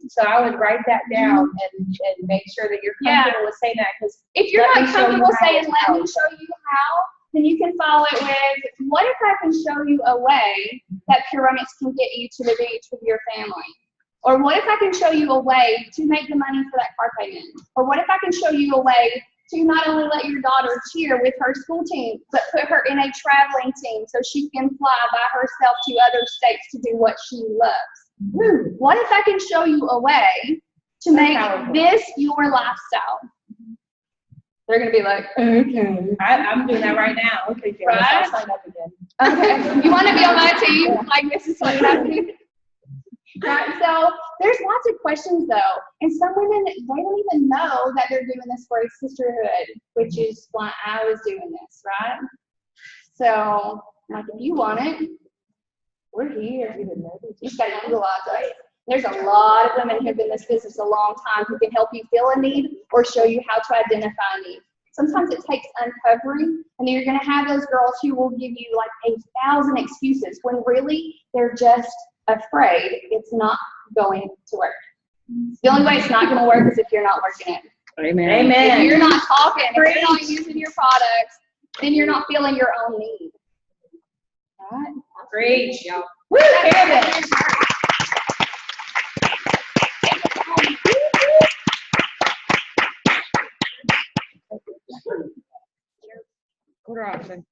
So I would write that down and make sure that you're comfortable with saying that. Because
if you're not comfortable saying, let me show you how, then you can follow it with, what if I can show you a way that Pure Romance can get you to the beach with your family? Or what if I can show you a way to make the money for that car payment? Or what if I can show you a way to not only let your daughter cheer with her school team, but put her in a traveling team so she can fly by herself to other states to do what she loves? What if I can show you a way to make this your lifestyle? They're going to be like, okay.
I'm doing that right now. Okay, Jerry,
Right?
I'll sign up again.
Okay, you want to be on my team? Like, this is what's happening. Right, so there's lots of questions though, and some women, they don't even know that they're doing this for a sisterhood, which is why I was doing this, right? So, like, if you want it, we're here. You just gotta utilize us. There's a lot of women who've been in this business a long time who can help you feel a need or show you how to identify a need. Sometimes it takes uncovering, and then you're gonna have those girls who will give you like 1,000 excuses when really they're just afraid it's not going to work. The only way it's not going to work is if you're not working it.
Amen.
Amen.
If you're not talking, if you're not using your products, then you're not feeling your own need. Right?
Preach.
Woo, Candace.
Quarter option.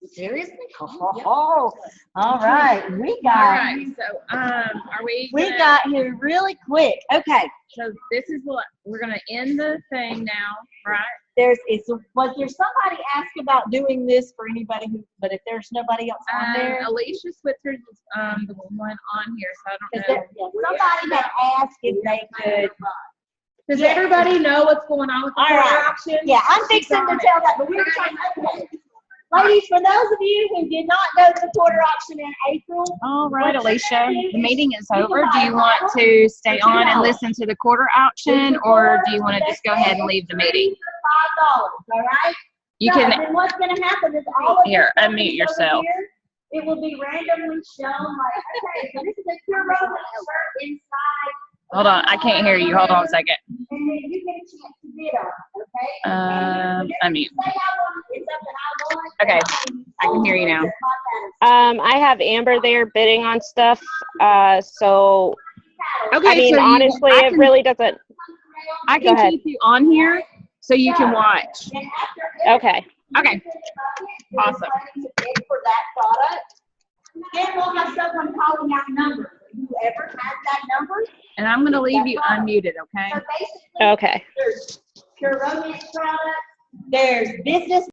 Seriously? Oh, all right. We
All
got
right, so, are we gonna,
got here really quick. Okay.
so this is what, we're gonna end the thing now, right?
Was there somebody asked about doing this for anybody who, but if there's nobody else on there?
Alicia Switzer is, the one on here, so I
Because
don't know.
somebody had asked if they could.
Does everybody know what's going on with the
All
quarter
right.
auction?
Yeah, I'm fixing to tell that, but we're trying to. Ladies, for those of you who did not go to the quarter auction in April.
All right, Alicia, the meeting is over. Do you want to stay on and listen to the quarter auction, or do you want to just go ahead and leave the meeting?
$5, all right?
You
So,
can,
then what's gonna happen is all of
Here,
this
unmute
over
yourself.
here, it will be randomly shown, like, okay, so this is a Pure Romance shirt inside.
hold on, I can't hear you. Hold on a second.
And then you get a chance to bid on it, okay?
Unmute.
Say I want, it's something I want.
Okay, I can hear you now.
I have Amber there bidding on stuff. So
Okay,
I mean,
so
honestly,
I
it
can-
really doesn't.
I
Go
can
ahead.
keep you on here so you can watch.
Okay.
Okay. Awesome.
For that product. Then we'll have someone calling out numbers. Whoever has that number.
And I'm going to leave you unmuted, okay?
So basically,
Okay.
there's Pure Romance products, there's business